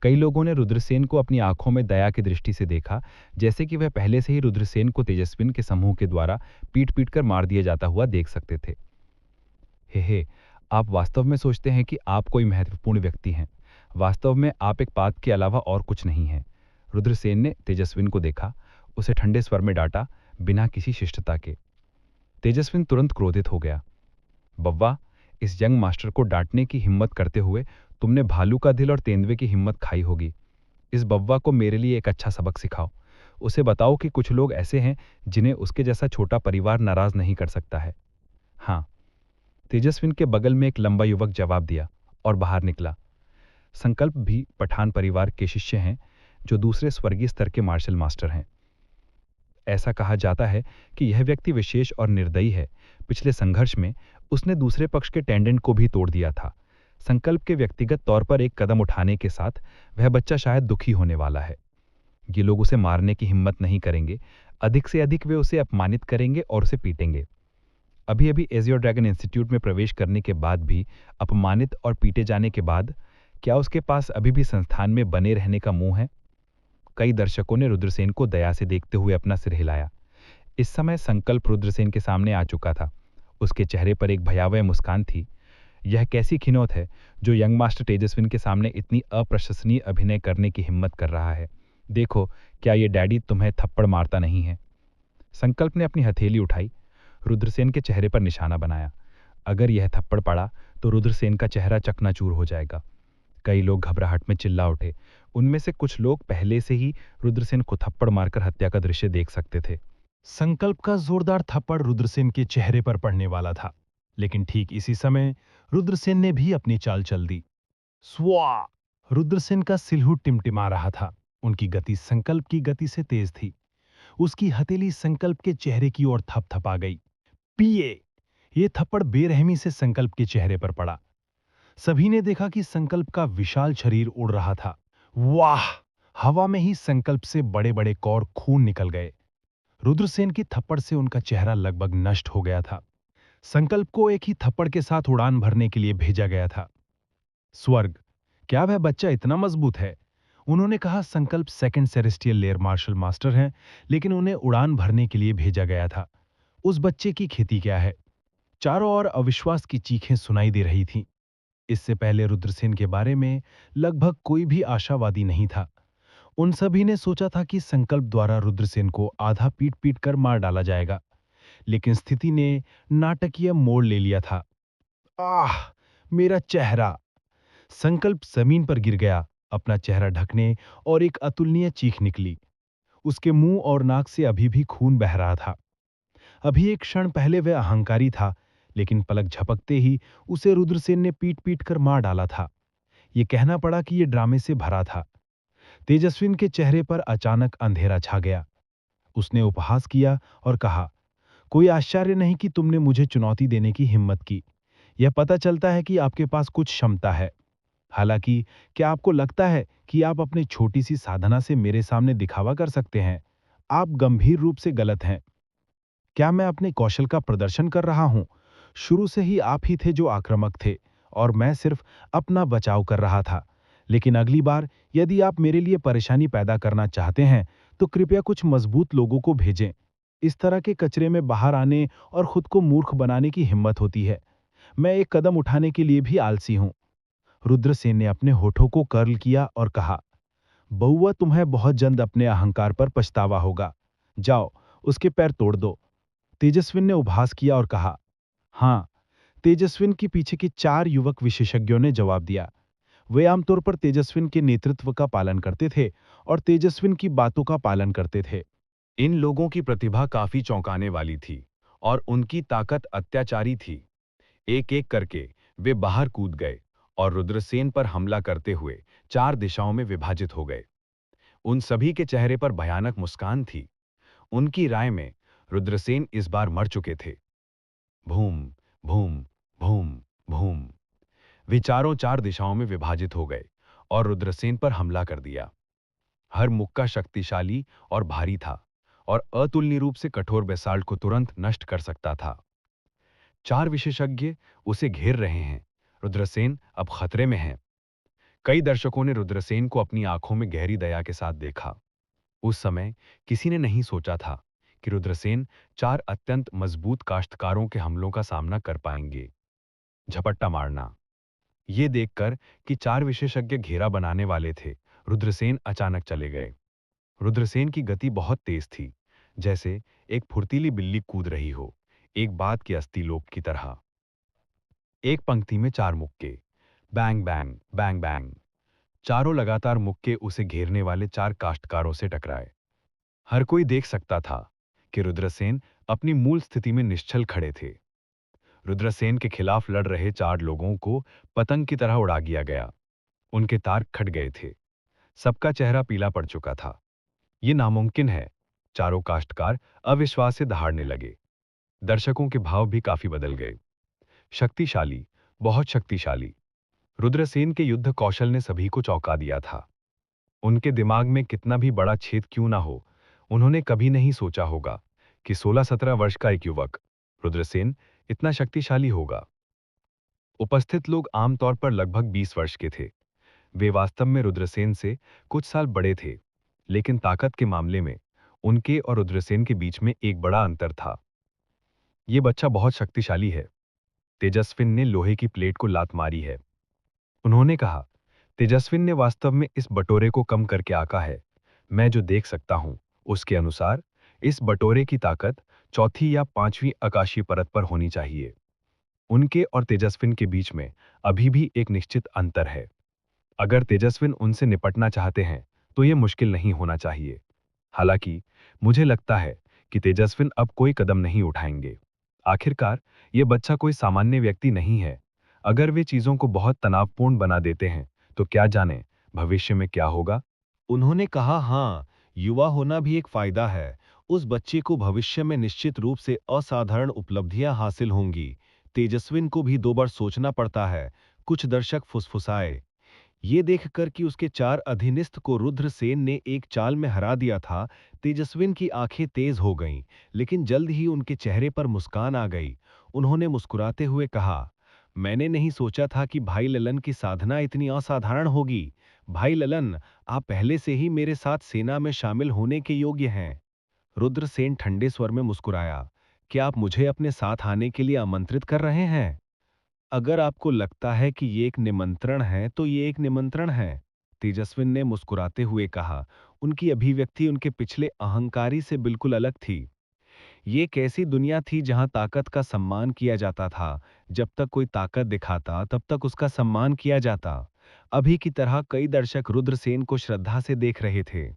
कई लोगों ने रुद्रसेन को अपनी आंखों में दया की दृष्टि से देखा, जैसे कि वह पहले से ही रुद्रसेन को तेजस्विन के समूह के द्वारा पीट पीट कर मार दिया जाता हुआ देख सकते थे। हे, आप वास्तव में सोचते हैं कि आप कोई महत्वपूर्ण व्यक्ति हैं। वास्तव में आप एक पाद के अलावा और कुछ नहीं हैं। रुद्रसेन ने तेजस्विन को देखा, उसे ठंडे स्वर में डांटा, बिना किसी शिष्टता के। तेजस्विन तुरंत क्रोधित हो गया। बव्वा, इस यंग मास्टर को डांटने की हिम्मत करते हुए तुमने भालू का दिल और तेंदुए की हिम्मत खाई होगी। इस बव्वा को मेरे लिए एक अच्छा सबक सिखाओ। उसे बताओ कि कुछ लोग ऐसे हैं जिन्हें उसके जैसा छोटा परिवार नाराज नहीं कर सकता है। हाँ, तेजस्विन के बगल में एक लंबा युवक जवाब दिया और बाहर निकला। संकल्प भी पठान परिवार के शिष्य हैं, जो दूसरे स्वर्गीय स्तर के मार्शल मास्टर हैं। ऐसा कहा जाता है कि यह व्यक्ति विशेष और निर्दयी है। पिछले संघर्ष में उसने दूसरे पक्ष के टेंडेंट को भी तोड़ दिया था। संकल्प के व्यक्तिगत तौर पर एक कदम उठाने के साथ वह बच्चा शायद दुखी होने वाला है। ये लोग उसे मारने की हिम्मत नहीं करेंगे, अधिक से अधिक वे उसे अपमानित करेंगे और उसे पीटेंगे। अभी अभी एजियो ड्रैगन इंस्टीट्यूट में प्रवेश करने के बाद भी, अपमानित और पीटे जाने के बाद, क्या उसके पास अभी भी संस्थान में बने रहने का मुंह है? कई दर्शकों ने रुद्रसेन को दया से देखते हुए अपना सिर हिलाया। इस समय संकल्प रुद्रसेन के सामने आ चुका था। उसके चेहरे पर एक भयावह मुस्कान थी। यह कैसी खिनौत है जो यंग मास्टर तेजस्विन के सामने इतनी अप्रशंसनीय अभिनय करने की हिम्मत कर रहा है। देखो, क्या ये डैडी तुम्हें थप्पड़ मारता नहीं है? संकल्प ने अपनी हथेली उठाई, रुद्रसेन के चेहरे पर निशाना बनाया। अगर यह थप्पड़ पड़ा तो रुद्रसेन का चेहरा चकनाचूर हो जाएगा। कई लोग घबराहट में चिल्ला उठे। उनमें से कुछ लोग पहले से ही रुद्रसेन को थप्पड़ मारकर हत्या का दृश्य देख सकते थे। संकल्प का जोरदार थप्पड़ रुद्रसेन के चेहरे पर पड़ने वाला था, लेकिन ठीक इसी समय रुद्रसेन ने भी अपनी चाल चल दी। स्वा! रुद्रसेन का सिलहूट टिमटिमा रहा था। उनकी गति संकल्प की गति से तेज थी। उसकी हथेली संकल्प के चेहरे की ओर थपथपा गई। पिए! ये थप्पड़ बेरहमी से संकल्प के चेहरे पर पड़ा। सभी ने देखा कि संकल्प का विशाल शरीर उड़ रहा था। वाह! हवा में ही संकल्प से बड़े बड़े कौर खून निकल गए। रुद्रसेन की थप्पड़ से उनका चेहरा लगभग नष्ट हो गया था। संकल्प को एक ही थप्पड़ के साथ उड़ान भरने के लिए भेजा गया था। स्वर्ग! क्या वह बच्चा इतना मजबूत है? उन्होंने कहा संकल्प second celestial layer martial master हैं, लेकिन उन्हें उड़ान भरने के लिए भेजा गया था। उस बच्चे की खेती क्या है? चारों ओर अविश्वास की चीखें सुनाई दे रही थीं। इससे पहले रुद्रसेन के बारे में लगभग कोई भी आशावादी नहीं था। उन सभी ने सोचा था कि संकल्प द्वारा रुद्रसेन को आधा पीट पीट कर मार डाला जाएगा, लेकिन स्थिति ने नाटकीय मोड़ ले लिया था। आह! मेरा चेहरा! संकल्प जमीन पर गिर गया, अपना चेहरा ढकने, और एक अतुलनीय चीख निकली। उसके मुंह और नाक से अभी भी खून बह रहा था। अभी एक क्षण पहले वह अहंकारी था, लेकिन पलक झपकते ही उसे रुद्रसेन ने पीट पीट कर मार डाला था। यह कहना पड़ा कि यह ड्रामे से भरा था। तेजस्विन के चेहरे पर अचानक अंधेरा छा गया। उसने उपहास किया और कहा, कोई आश्चर्य नहीं कि तुमने मुझे चुनौती देने की हिम्मत की। यह पता चलता है कि आपके पास कुछ क्षमता है। हालांकि क्या आपको लगता है कि आप अपनी छोटी सी साधना से मेरे सामने दिखावा कर सकते हैं? आप गंभीर रूप से गलत हैं। क्या मैं अपने कौशल का प्रदर्शन कर रहा हूं? शुरू से ही आप ही थे जो आक्रामक थे, और मैं सिर्फ अपना बचाव कर रहा था। लेकिन अगली बार यदि आप मेरे लिए परेशानी पैदा करना चाहते हैं तो कृपया कुछ मजबूत लोगों को भेजें। इस तरह के कचरे में बाहर आने और खुद को मूर्ख बनाने की हिम्मत होती है। मैं एक कदम उठाने के लिए भी आलसी हूं। रुद्रसेन ने अपने होठों को कर्ल किया और कहा, बउआ, तुम्हें बहुत जल्द अपने अहंकार पर पछतावा होगा। जाओ, उसके पैर तोड़ दो। तेजस्विन ने उपहास किया और कहा। हाँ, तेजस्विन के पीछे के 4 युवक विशेषज्ञों ने जवाब दिया। वे आमतौर पर तेजस्विन के नेतृत्व का पालन करते थे और तेजस्विन की बातों का पालन करते थे। इन लोगों की प्रतिभा काफी चौंकाने वाली थी और उनकी ताकत अत्याचारी थी। एक एक करके वे बाहर कूद गए और रुद्रसेन पर हमला करते हुए 4 दिशाओं में विभाजित हो गए। उन सभी के चेहरे पर भयानक मुस्कान थी। उनकी राय में रुद्रसेन इस बार मर चुके थे। भूम, भूम, भूम, भूम। वे चारों 4 दिशाओं में विभाजित हो गए और रुद्रसेन पर हमला कर दिया। हर मुक्का शक्तिशाली और भारी था और अतुलनीय रूप से कठोर बेसाल्ट को तुरंत नष्ट कर सकता था। 4 विशेषज्ञ उसे घेर रहे हैं। रुद्रसेन अब खतरे में हैं। कई दर्शकों ने रुद्रसेन को अपनी आंखों में गहरी दया के साथ देखा। उस समय किसी ने नहीं सोचा था कि रुद्रसेन 4 अत्यंत मजबूत काश्तकारों के हमलों का सामना कर पाएंगे। झपट्टा मारना। ये देखकर कि 4 विशेषज्ञ घेरा बनाने वाले थे, रुद्रसेन अचानक चले गए। रुद्रसेन की गति बहुत तेज थी, जैसे एक फुर्तीली बिल्ली कूद रही हो, एक बात के अस्थि लोप की तरह। एक पंक्ति में 4 मुक्के, बैंग बैंग, बैंग बैंग। चारों लगातार मुक्के उसे घेरने वाले 4 काश्तकारों से टकराए। हर कोई देख सकता था कि रुद्रसेन अपनी मूल स्थिति में निश्चल खड़े थे। रुद्रसेन के खिलाफ लड़ रहे 4 लोगों को पतंग की तरह उड़ा दिया गया। उनके तार खट गए थे। सबका चेहरा पीला पड़ चुका था। ये नामुमकिन है। चारों काश्तकार अविश्वास से दहाड़ने लगे। दर्शकों के भाव भी काफी बदल गए। शक्तिशाली, बहुत शक्तिशाली। रुद्रसेन के युद्ध कौशल ने सभी को चौंका दिया था। उनके दिमाग में कितना भी बड़ा छेद क्यों ना हो, उन्होंने कभी नहीं सोचा होगा कि 16-17 वर्ष का एक युवक, रुद्रसेन, इतना शक्तिशाली होगा। उपस्थित लोग आमतौर पर लगभग 20 वर्ष के थे। वे वास्तव में रुद्रसेन से कुछ साल बड़े थे, लेकिन ताकत के मामले में उनके और रुद्रसेन के बीच में एक बड़ा अंतर था। ये बच्चा बहुत शक्तिशाली है। तेजस्विन ने लोहे की प्लेट को लात मारी है। उन्होंने कहा, तेजस्विन ने वास्तव में इस बटोरे को कम करके आका है। मैं जो देख सकता हूं, उसके अनुसार इस बटोरे की ताकत 4थी या 5वीं आकाशीय परत पर होनी चाहिए। उनके और तेजस्विन के बीच में अभी भी एक निश्चित अंतर है। अगर तेजस्विन उनसे निपटना चाहते हैं, तो यह मुश्किल नहीं होना चाहिए। हालांकि मुझे लगता है कि तेजस्विन अब कोई कदम नहीं उठाएंगे। आखिरकार यह बच्चा कोई सामान्य व्यक्ति नहीं है। अगर वे चीजों को बहुत तनावपूर्ण बना देते हैं, तो क्या जाने भविष्य में क्या होगा। उन्होंने कहा, हाँ, युवा होना भी एक फायदा है। उस बच्चे को भविष्य में निश्चित रूप से असाधारण उपलब्धियां हासिल होंगी। तेजस्विन को भी 2 बार सोचना पड़ता है। कुछ दर्शक फुसफुसाए। ये देखकर कि उसके 4 अधीनस्थ को रुद्रसेन ने एक चाल में हरा दिया था, तेजस्विन की आंखें तेज हो गईं, लेकिन जल्द ही उनके चेहरे पर मुस्कान आ गई। उन्होंने मुस्कुराते हुए कहा, मैंने नहीं सोचा था कि भाई ललन की साधना इतनी असाधारण होगी। भाई ललन, आप पहले से ही मेरे साथ सेना में शामिल होने के योग्य हैं। रुद्रसेन ठंडे स्वर में मुस्कुराया, क्या आप मुझे अपने साथ आने के लिए आमंत्रित कर रहे हैं? अगर आपको लगता है कि ये एक निमंत्रण है, तो ये एक निमंत्रण है, तेजस्विन ने मुस्कुराते हुए कहा। उनकी अभिव्यक्ति उनके पिछले अहंकारी से बिल्कुल अलग थी। ये एक ऐसी दुनिया थी जहां ताकत का सम्मान किया जाता था। जब तक कोई ताकत दिखाता, तब तक उसका सम्मान किया जाता। अभी की तरह कई दर्शक रुद्रसेन को श्रद्धा से देख रहे थे।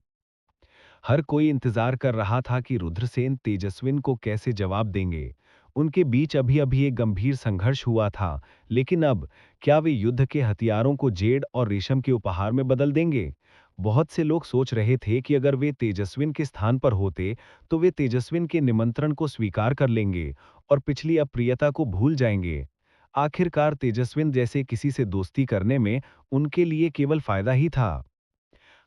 हर कोई इंतजार कर रहा था कि रुद्रसेन तेजस्विन को कैसे जवाब देंगे। उनके बीच अभी अभी एक गंभीर संघर्ष हुआ था, लेकिन अब क्या वे युद्ध के हथियारों को जेड और रेशम के उपहार में बदल देंगे? बहुत से लोग सोच रहे थे कि अगर वे तेजस्विन के स्थान पर होते, तो वे तेजस्विन के निमंत्रण को स्वीकार कर लेंगे और पिछली अप्रियता को भूल जाएंगे। आखिरकार तेजस्विन जैसे किसी से दोस्ती करने में उनके लिए केवल फायदा ही था।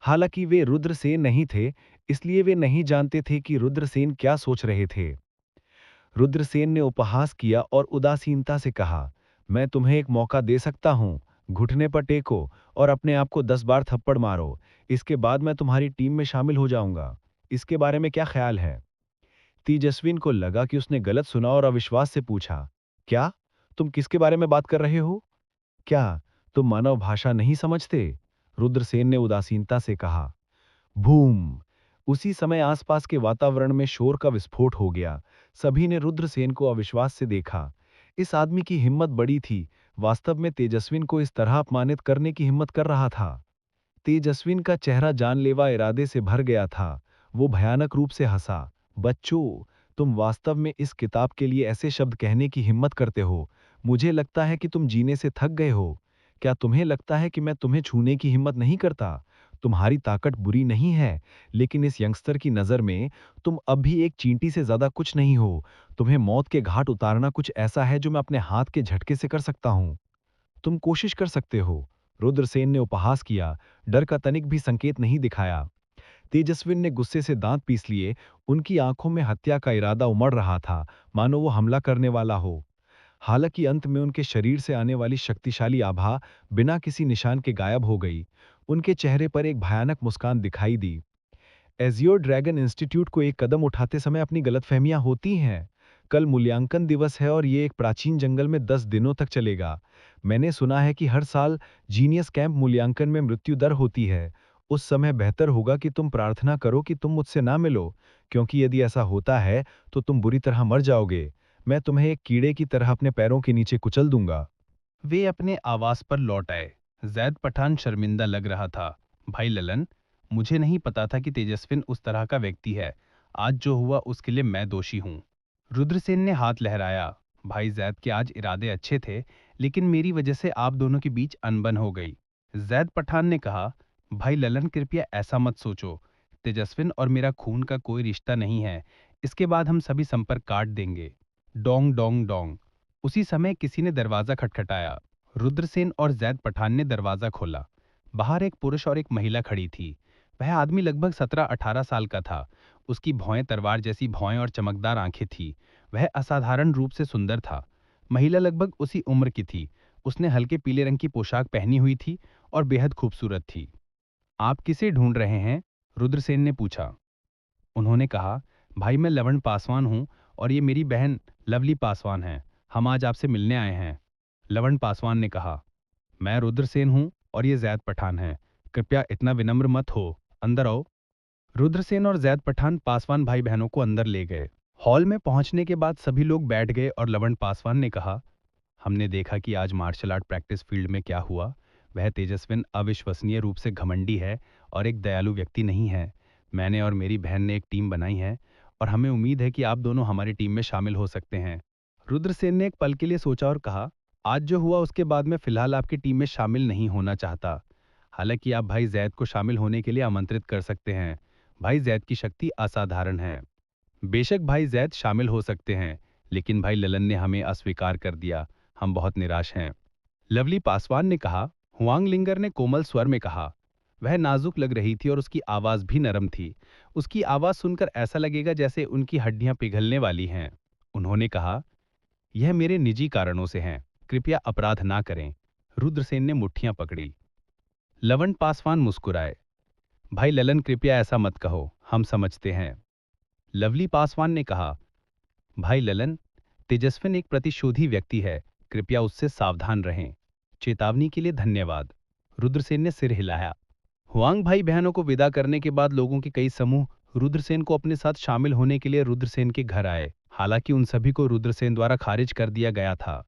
हालांकि वे रुद्रसेन नहीं थे, इसलिए वे नहीं जानते थे कि रुद्रसेन क्या सोच रहे थे। रुद्रसेन ने उपहास किया और उदासीनता से कहा, मैं तुम्हें एक मौका दे सकता हूं। घुटने पर टेको और अपने आप को 10 बार थप्पड़ मारो। इसके बाद मैं तुम्हारी टीम में शामिल हो जाऊंगा। इसके बारे में क्या ख्याल है? तेजस्विन को लगा कि उसने गलत सुना और अविश्वास से पूछा, क्या? तुम किसके बारे में बात कर रहे हो? क्या तुम मानव भाषा नहीं समझते? रुद्रसेन ने उदासीनता से कहा। बूम! उसी समय आसपास के वातावरण में शोर का विस्फोट हो गया। सभी ने रुद्रसेन को अविश्वास से देखा। इस आदमी की हिम्मत बड़ी थी। वास्तव में तेजस्विन को इस तरह अपमानित करने की हिम्मत कर रहा था। तेजस्विन का चेहरा जानलेवा इरादे से भर गया था। वो भयानक रूप से हंसा। बच्चों, तुम वास्तव में इस किताब के लिए ऐसे शब्द कहने की हिम्मत करते हो? मुझे लगता है कि तुम जीने से थक गए हो। क्या तुम्हें लगता है कि मैं तुम्हें छूने की हिम्मत नहीं करता? तुम्हारी ताकत बुरी नहीं है, लेकिन इस यंगस्टर की नज़र में तुम अब भी एक चींटी से ज़्यादा कुछ नहीं हो। तुम्हें मौत के घाट उतारना कुछ ऐसा है जो मैं अपने हाथ के झटके से कर सकता हूँ। तुम कोशिश कर सकते हो। रुद्रसेन ने उपहास किया, डर का तनिक भी संकेत नहीं दिखाया। तेजस्विन ने गुस्से से दांत पीस लिए, उनकी आंखों में हत्या का इरादा उमड़ रहा था, मानो वो हमला करने वाला हो। हालांकि अंत में उनके शरीर से आने वाली शक्तिशाली आभा बिना किसी निशान के गायब हो गई। उनके चेहरे पर एक भयानक मुस्कान दिखाई दी। एजियोर ड्रैगन इंस्टीट्यूट को एक कदम उठाते समय अपनी गलतफहमियां होती हैं। कल मूल्यांकन दिवस है और ये एक प्राचीन जंगल में 10 दिनों तक चलेगा। मैंने सुना है कि हर साल जीनियस कैंप मूल्यांकन में मृत्यु दर होती है। उस समय बेहतर होगा कि तुम प्रार्थना करो कि तुम मुझसे ना मिलो, क्योंकि यदि ऐसा होता है तो तुम बुरी तरह मर जाओगे। मैं तुम्हें एक कीड़े की तरह अपने पैरों के नीचे कुचल दूंगा। वे अपने आवास पर लौट आए। जैद पठान शर्मिंदा लग रहा था। भाई ललन, मुझे नहीं पता था कि तेजस्विन उस तरह का व्यक्ति है। आज जो हुआ उसके लिए मैं दोषी हूँ। रुद्रसेन ने हाथ लहराया। भाई जैद के आज इरादे अच्छे थे, लेकिन मेरी वजह से आप दोनों के बीच अनबन हो गई। जैद पठान ने कहा, भाई ललन कृपया ऐसा मत सोचो। तेजस्विन और मेरा खून का कोई रिश्ता नहीं है। इसके बाद हम सभी संपर्क काट देंगे। Dong Dong Dong. उसी समय किसी ने दरवाजा खटखटाया। रुद्रसेन और जैद पठान ने दरवाजा खोला। बाहर एक पुरुष और एक महिला खड़ी थी। वह आदमी लगभग 17-18 साल का था। उसकी भौएं तलवार जैसी भौएं और चमकदार आंखें थी। वह असाधारण रूप से सुंदर था। महिला लगभग उसी उम्र की थी। उसने हल्के पीले रंग की पोशाक पहनी हुई थी और बेहद खूबसूरत थी। आप किसे ढूंढ रहे हैं? रुद्रसेन ने पूछा। उन्होंने कहा, भाई मैं लवण पासवान हूँ और ये मेरी बहन लवली पासवान है। हम आज आपसे मिलने आए हैं। लवण पासवान ने कहा, मैं रुद्रसेन हूँ और ये जैद पठान है। कृपया इतना विनम्र मत हो। अंदर आओ। रुद्रसेन और जैद पठान पासवान भाई बहनों को अंदर ले गए। हॉल में पहुंचने के बाद सभी लोग बैठ गए और लवण पासवान ने कहा, हमने देखा कि आज मार्शल आर्ट प्रैक्टिस फील्ड में क्या हुआ। वह तेजस्विन अविश्वसनीय रूप से घमंडी है और एक दयालु व्यक्ति नहीं है। मैंने और मेरी बहन ने एक टीम बनाई है और हमें उम्मीद है कि आप दोनों हमारी टीम में शामिल हो सकते हैं। रुद्रसेन ने एक पल के लिए सोचा और कहा, आज जो हुआ उसके बाद मैं फिलहाल आपकी टीम में शामिल नहीं होना चाहता। हालांकि आप भाई जैद को शामिल होने के लिए आमंत्रित कर सकते हैं। भाई जैद की शक्ति असाधारण है। बेशक भाई जैद शामिल हो सकते हैं, लेकिन भाई ललन ने हमें अस्वीकार कर दिया। हम बहुत निराश हैं। लवली पासवान ने कहा। हुआंग लिंगर ने कोमल स्वर में कहा। वह नाजुक लग रही थी और उसकी आवाज भी नरम थी। उसकी आवाज सुनकर ऐसा लगेगा जैसे उनकी हड्डियां पिघलने वाली हैं। उन्होंने कहा, यह मेरे निजी कारणों से है। कृपया अपराध ना करें। रुद्रसेन ने मुट्ठियां पकड़ी। लवण पासवान मुस्कुराए। भाई ललन कृपया ऐसा मत कहो, हम समझते हैं। लवली पासवान ने कहा, भाई ललन, तेजस्विन एक प्रतिशोधी व्यक्ति है। कृपया उससे सावधान रहें। चेतावनी के लिए धन्यवाद। रुद्रसेन ने सिर हिलाया। हुआंग भाई बहनों को विदा करने के बाद लोगों के कई समूह रुद्रसेन को अपने साथ शामिल होने के लिए रुद्रसेन के घर आए। हालांकि उन सभी को रुद्रसेन द्वारा खारिज कर दिया गया था।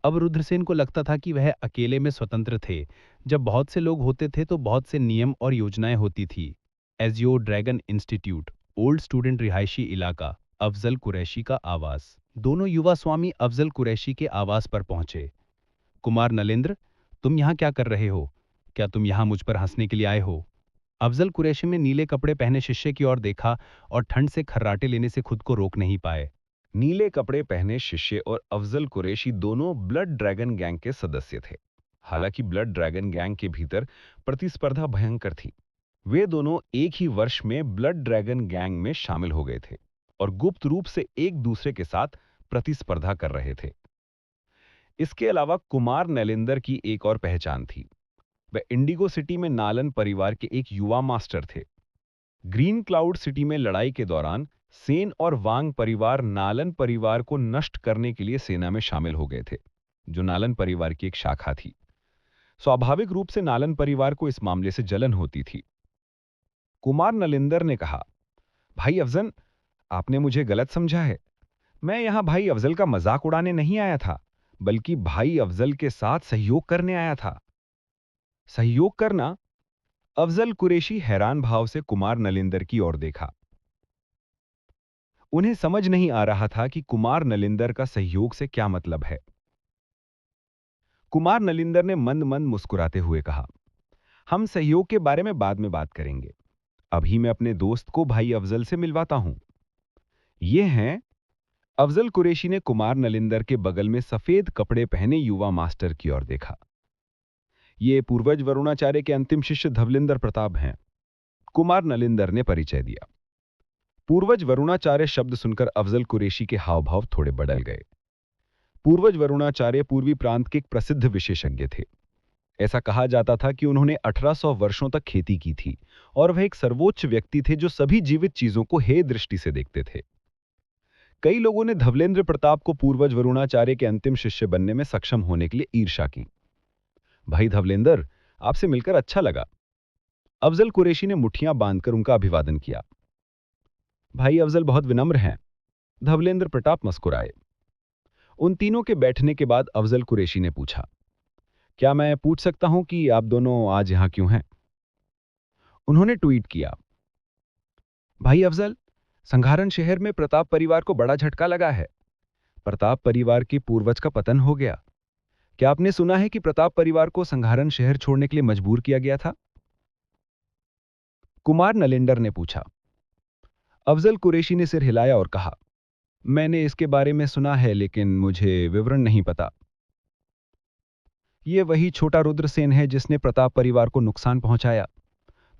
अब रुद्रसेन को लगता था कि वह अकेले में स्वतंत्र थे। जब बहुत से लोग होते थे तो बहुत से नियम और योजनाएं होती थी। AJIO dragon institute, old student रिहायशी इलाका, अफजल कुरैशी का आवास। दोनों युवा स्वामी अफजल कुरैशी के आवास पर पहुंचे। कुमार नलेंद्र, तुम यहाँ क्या कर रहे हो? क्या तुम यहाँ मुझ पर हंसने के लिए आए हो? अफजल कुरैशी ने नीले कपड़े पहने शिष्य की ओर देखा और ठंड से खर्राटे लेने से खुद को रोक नहीं पाए। नीले कपड़े पहने शिष्य और अफजल कुरैशी दोनों ब्लड ड्रैगन गैंग के सदस्य थे। हालांकि ब्लड ड्रैगन गैंग के भीतर प्रतिस्पर्धा भयंकर थी। वे दोनों एक ही वर्ष में ब्लड ड्रैगन गैंग में शामिल हो गए थे और गुप्त रूप से एक दूसरे के साथ प्रतिस्पर्धा कर रहे थे। इसके अलावा कुमार नैलिंदर की एक और पहचान थी। वह इंडिगो सिटी में नालन परिवार के एक युवा मास्टर थे। ग्रीन क्लाउड सिटी में लड़ाई के दौरान सेन और वांग परिवार नालन परिवार को नष्ट करने के लिए सेना में शामिल हो गए थे, जो नालन परिवार की एक शाखा थी। स्वाभाविक रूप से नालन परिवार को इस मामले से जलन होती थी। कुमार नलिंदर ने कहा, भाई अफजल, आपने मुझे गलत समझा है। मैं यहां भाई अफजल का मजाक उड़ाने नहीं आया था, बल्कि भाई अफजल के साथ सहयोग करने आया था। सहयोग करना? अफजल कुरैशी हैरान भाव से कुमार नलिंदर की ओर देखा। उन्हें समझ नहीं आ रहा था कि कुमार नलिंदर का सहयोग से क्या मतलब है। कुमार नलिंदर ने मंद मंद मुस्कुराते हुए कहा, हम सहयोग के बारे में बाद में बात करेंगे। अभी मैं अपने दोस्त को भाई अफजल से मिलवाता हूं। ये हैं। अफजल कुरैशी ने कुमार नलिंदर के बगल में सफेद कपड़े पहने युवा मास्टर की ओर देखा। ये पूर्वज वरुणाचार्य के अंतिम शिष्य धवलेंद्र प्रताप हैं। कुमार नलिंदर ने परिचय दिया। पूर्वज वरुणाचार्य शब्द सुनकर अफजल कुरैशी के हाव भाव थोड़े बदल गए। पूर्वज वरुणाचार्य पूर्वी प्रांत के एक प्रसिद्ध विशेषज्ञ थे। ऐसा कहा जाता था कि उन्होंने 1800 वर्षों तक खेती की थी और वह एक सर्वोच्च व्यक्ति थे जो सभी जीवित चीजों को हेय दृष्टि से देखते थे। कई लोगों ने धवलेंद्र प्रताप को पूर्वज वरुणाचार्य के अंतिम शिष्य बनने में सक्षम होने के लिए ईर्ष्या की। भाई धवलेंद्र, आपसे मिलकर अच्छा लगा। अफजल कुरैशी ने मुट्ठियां बांधकर उनका अभिवादन किया। भाई अफजल बहुत विनम्र हैं। धवलेंद्र प्रताप मुस्कुराए। उन तीनों के बैठने के बाद अफजल कुरैशी ने पूछा, क्या मैं पूछ सकता हूं कि आप दोनों आज यहां क्यों हैं? उन्होंने ट्वीट किया, भाई अफजल, संघारण शहर में प्रताप परिवार को बड़ा झटका लगा है। प्रताप परिवार के पूर्वज का पतन हो गया। क्या आपने सुना है कि प्रताप परिवार को संघारण शहर छोड़ने के लिए मजबूर किया गया था? कुमार नलिंदर ने पूछा। अफजल कुरैशी ने सिर हिलाया और कहा, मैंने इसके बारे में सुना है लेकिन मुझे विवरण नहीं पता। यह वही छोटा रुद्रसेन है जिसने प्रताप परिवार को नुकसान पहुंचाया।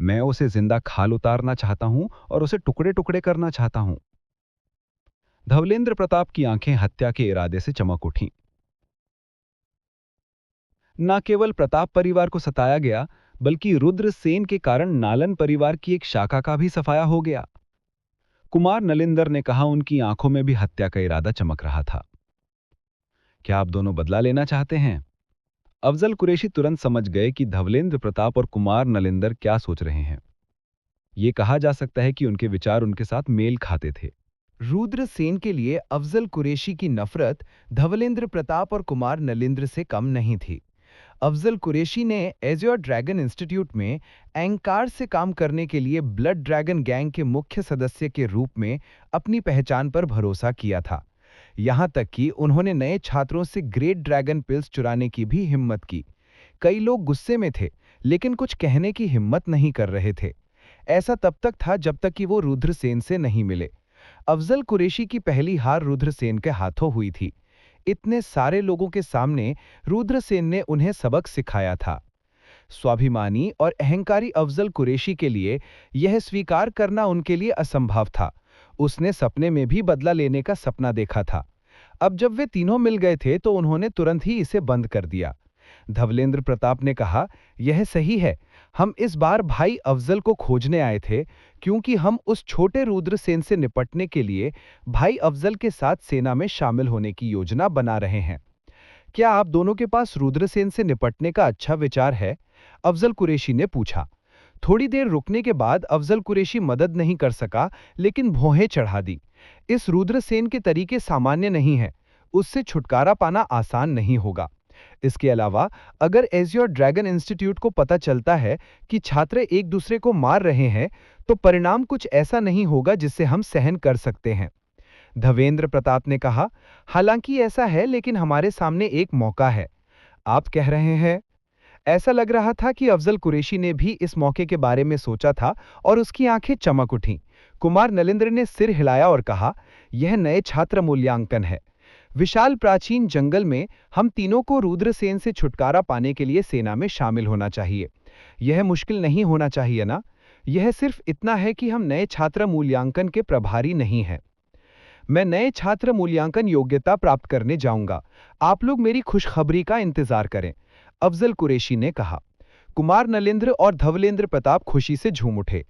मैं उसे जिंदा खाल उतारना चाहता हूं और उसे टुकड़े टुकड़े करना चाहता हूं। धवलेंद्र प्रताप की आंखें हत्या के इरादे से चमक उठीं। न केवल प्रताप परिवार को सताया गया, बल्कि रुद्रसेन के कारण नालन परिवार की एक शाखा का भी सफाया हो गया। कुमार नलिंदर ने कहा, उनकी आंखों में भी हत्या का इरादा चमक रहा था। क्या आप दोनों बदला लेना चाहते हैं? अफजल कुरैशी तुरंत समझ गए कि धवलेंद्र प्रताप और कुमार नलिंदर क्या सोच रहे हैं। यह कहा जा सकता है कि उनके विचार उनके साथ मेल खाते थे। रुद्रसेन के लिए अफजल कुरैशी की नफरत धवलेंद्र प्रताप और कुमार नलिंद्र से कम नहीं थी। अफजल कुरैशी ने एज़्योर ड्रैगन इंस्टीट्यूट में एंकार से काम करने के लिए ब्लड ड्रैगन गैंग के मुख्य सदस्य के रूप में अपनी पहचान पर भरोसा किया था। यहां तक कि उन्होंने नए छात्रों से ग्रेट ड्रैगन पिल्स चुराने की भी हिम्मत की। कई लोग गुस्से में थे, लेकिन कुछ कहने की हिम्मत नहीं कर रहे थे। ऐसा तब तक था जब तक कि वो रुद्रसेन से नहीं मिले। अफजल कुरैशी की पहली हार रुद्रसेन के हाथों हुई थी। इतने सारे लोगों के सामने रुद्रसेन ने उन्हें सबक सिखाया था। स्वाभिमानी और अहंकारी अफजल कुरैशी के लिए यह स्वीकार करना उनके लिए असंभव था। उसने सपने में भी बदला लेने का सपना देखा था। अब जब वे तीनों मिल गए थे तो उन्होंने तुरंत ही इसे बंद कर दिया। धवलेंद्र प्रताप ने कहा, यह सही है, हम इस बार भाई अफजल को खोजने आए थे क्योंकि हम उस छोटे रुद्रसेन से निपटने के लिए भाई अफजल के साथ सेना में शामिल होने की योजना बना रहे हैं। क्या आप दोनों के पास रुद्रसेन से निपटने का अच्छा विचार है? अफजल कुरैशी ने पूछा। थोड़ी देर रुकने के बाद अफजल कुरैशी मदद नहीं कर सका, लेकिन भौहें चढ़ा दी। इस रुद्रसेन के तरीके सामान्य नहीं है, उससे छुटकारा पाना आसान नहीं होगा। इसके अलावा अगर एज़्योर ड्रैगन इंस्टीट्यूट को पता चलता है कि छात्र एक दूसरे को मार रहे हैं, तो परिणाम कुछ ऐसा नहीं होगा जिसे हम सहन कर सकते हैं। धवेंद्र प्रताप ने कहा, हालांकि ऐसा है, लेकिन हमारे सामने एक मौका है। आप कह रहे हैं? ऐसा लग रहा था कि अफजल कुरैशी ने भी इस मौके के बारे में सोचा था और उसकी आंखें चमक उठीं। कुमार नलिंदर ने सिर हिलाया और कहा, यह नए छात्र मूल्यांकन है। विशाल प्राचीन जंगल में हम तीनों को रुद्रसेन से छुटकारा पाने के लिए सेना में शामिल होना चाहिए। यह मुश्किल नहीं होना चाहिए ना? यह सिर्फ इतना है कि हम नए छात्र मूल्यांकन के प्रभारी नहीं हैं। मैं नए छात्र मूल्यांकन योग्यता प्राप्त करने जाऊंगा। आप लोग मेरी खुशखबरी का इंतजार करें, अफजल कुरैशी ने कहा। कुमार नलिंद्र और धवलेंद्र प्रताप खुशी से झूम उठे।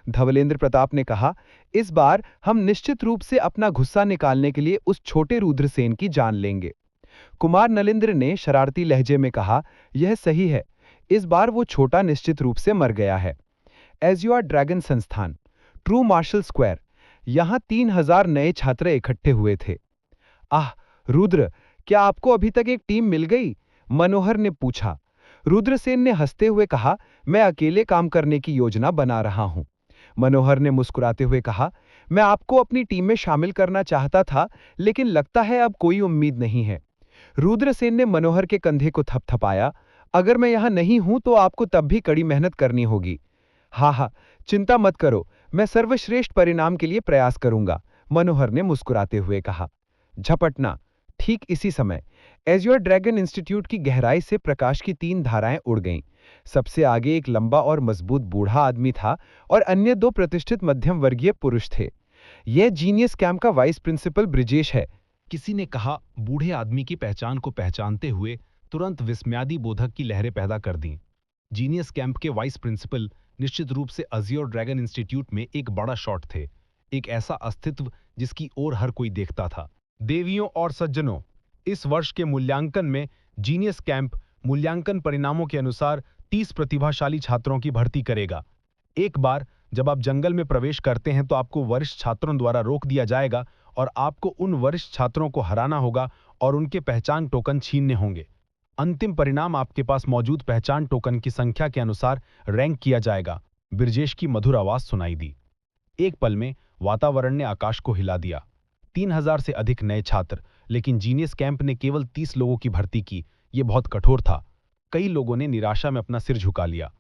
धवलेंद्र प्रताप ने कहा, इस बार हम निश्चित रूप से अपना गुस्सा निकालने के लिए उस छोटे रुद्रसेन की जान लेंगे। कुमार नलिंद्र ने शरारती लहजे में कहा, यह सही है, इस बार वो छोटा निश्चित रूप से मर गया है। एज़्योर ड्रैगन संस्थान, ट्रू मार्शल स्क्वायर, यहां 3000 नए छात्र इकट्ठे हुए थे। आह रुद्र, क्या आपको अभी तक एक टीम मिल गई? मनोहर ने पूछा। रुद्रसेन ने हंसते हुए कहा, मैं अकेले काम करने की योजना बना रहा हूं। मनोहर ने मुस्कुराते हुए कहा, मैं आपको अपनी टीम में शामिल करना चाहता था, लेकिन लगता है अब कोई उम्मीद नहीं है। रुद्रसेन ने मनोहर के कंधे को थपथपाया। अगर मैं यहाँ नहीं हूं तो आपको तब भी कड़ी मेहनत करनी होगी। हाँ हाँ, चिंता मत करो, मैं सर्वश्रेष्ठ परिणाम के लिए प्रयास करूंगा, मनोहर ने मुस्कुराते हुए कहा। झपटना। ठीक इसी समय एज्योर ड्रैगन इंस्टीट्यूट की गहराई से प्रकाश की 3 धाराएं उड़ गईं। सबसे आगे एक लंबा और मजबूत बूढ़ा आदमी था और अन्य 2 प्रतिष्ठित मध्यम वर्गीय पुरुष थे। यह जीनियस कैंप का वाइस प्रिंसिपल ब्रिजेश है। किसी ने कहा। बूढ़े आदमी की पहचान को पहचानते हुए तुरंत विस्मयादि बोधक की लहरें पैदा कर दी। जीनियस कैंप के वाइस प्रिंसिपल निश्चित रूप से अज़्योर ड्रैगन इंस्टीट्यूट में एक बड़ा शॉट थे, एक ऐसा अस्तित्व जिसकी ओर हर कोई देखता था। देवियों और सज्जनों, इस वर्ष के मूल्यांकन में जीनियस कैंप मूल्यांकन परिणामों के अनुसार 30 प्रतिभाशाली छात्रों की भर्ती करेगा। एक बार जब आप जंगल में प्रवेश करते हैं तो आपको वरिष्ठ छात्रों द्वारा रोक दिया जाएगा और आपको उन वरिष्ठ छात्रों को हराना होगा और उनके पहचान टोकन छीनने होंगे। अंतिम परिणाम आपके पास मौजूद पहचान टोकन की संख्या के अनुसार रैंक किया जाएगा। ब्रजेश की मधुर आवाज सुनाई दी। एक पल में वातावरण ने आकाश को हिला दिया। 3000 से अधिक नए छात्र, लेकिन जीनियस कैंप ने केवल 30 लोगों की भर्ती की। यह बहुत कठोर था। कई लोगों ने निराशा में अपना सिर झुका लिया।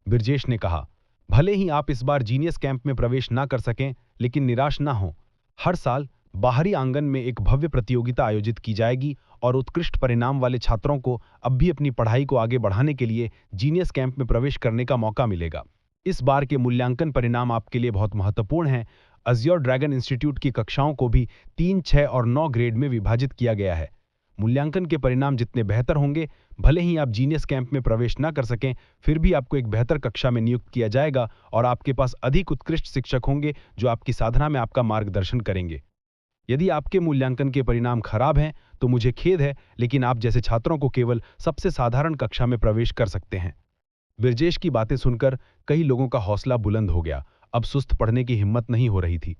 ब्रजेश ने कहा, भले ही आप इस बार जीनियस कैंप में प्रवेश ना कर सकें, लेकिन निराश ना हो। हर साल बाहरी आंगन में एक भव्य प्रतियोगिता आयोजित की जाएगी और उत्कृष्ट परिणाम वाले छात्रों को अब भी अपनी पढ़ाई को आगे बढ़ाने के लिए जीनियस कैंप में प्रवेश करने का मौका मिलेगा। इस बार के मूल्यांकन परिणाम आपके लिए बहुत महत्वपूर्ण हैं। अज़्योर ड्रैगन इंस्टीट्यूट की कक्षाओं को भी 3, 6 और 9 ग्रेड में विभाजित किया गया है। मूल्यांकन के परिणाम जितने बेहतर होंगे, भले ही आप जीनियस कैंप में प्रवेश ना कर सकें, फिर भी आपको एक बेहतर कक्षा में नियुक्त किया जाएगा और आपके पास अधिक उत्कृष्ट शिक्षक होंगे जो आपकी साधना में आपका मार्गदर्शन करेंगे। यदि आपके मूल्यांकन के परिणाम खराब हैं तो मुझे खेद है, लेकिन आप जैसे छात्रों को केवल सबसे साधारण कक्षा में प्रवेश कर सकते हैं। ब्रजेश की बातें सुनकर कई लोगों का हौसला बुलंद हो गया। अब सुस्त पढ़ने की हिम्मत नहीं हो रही थी।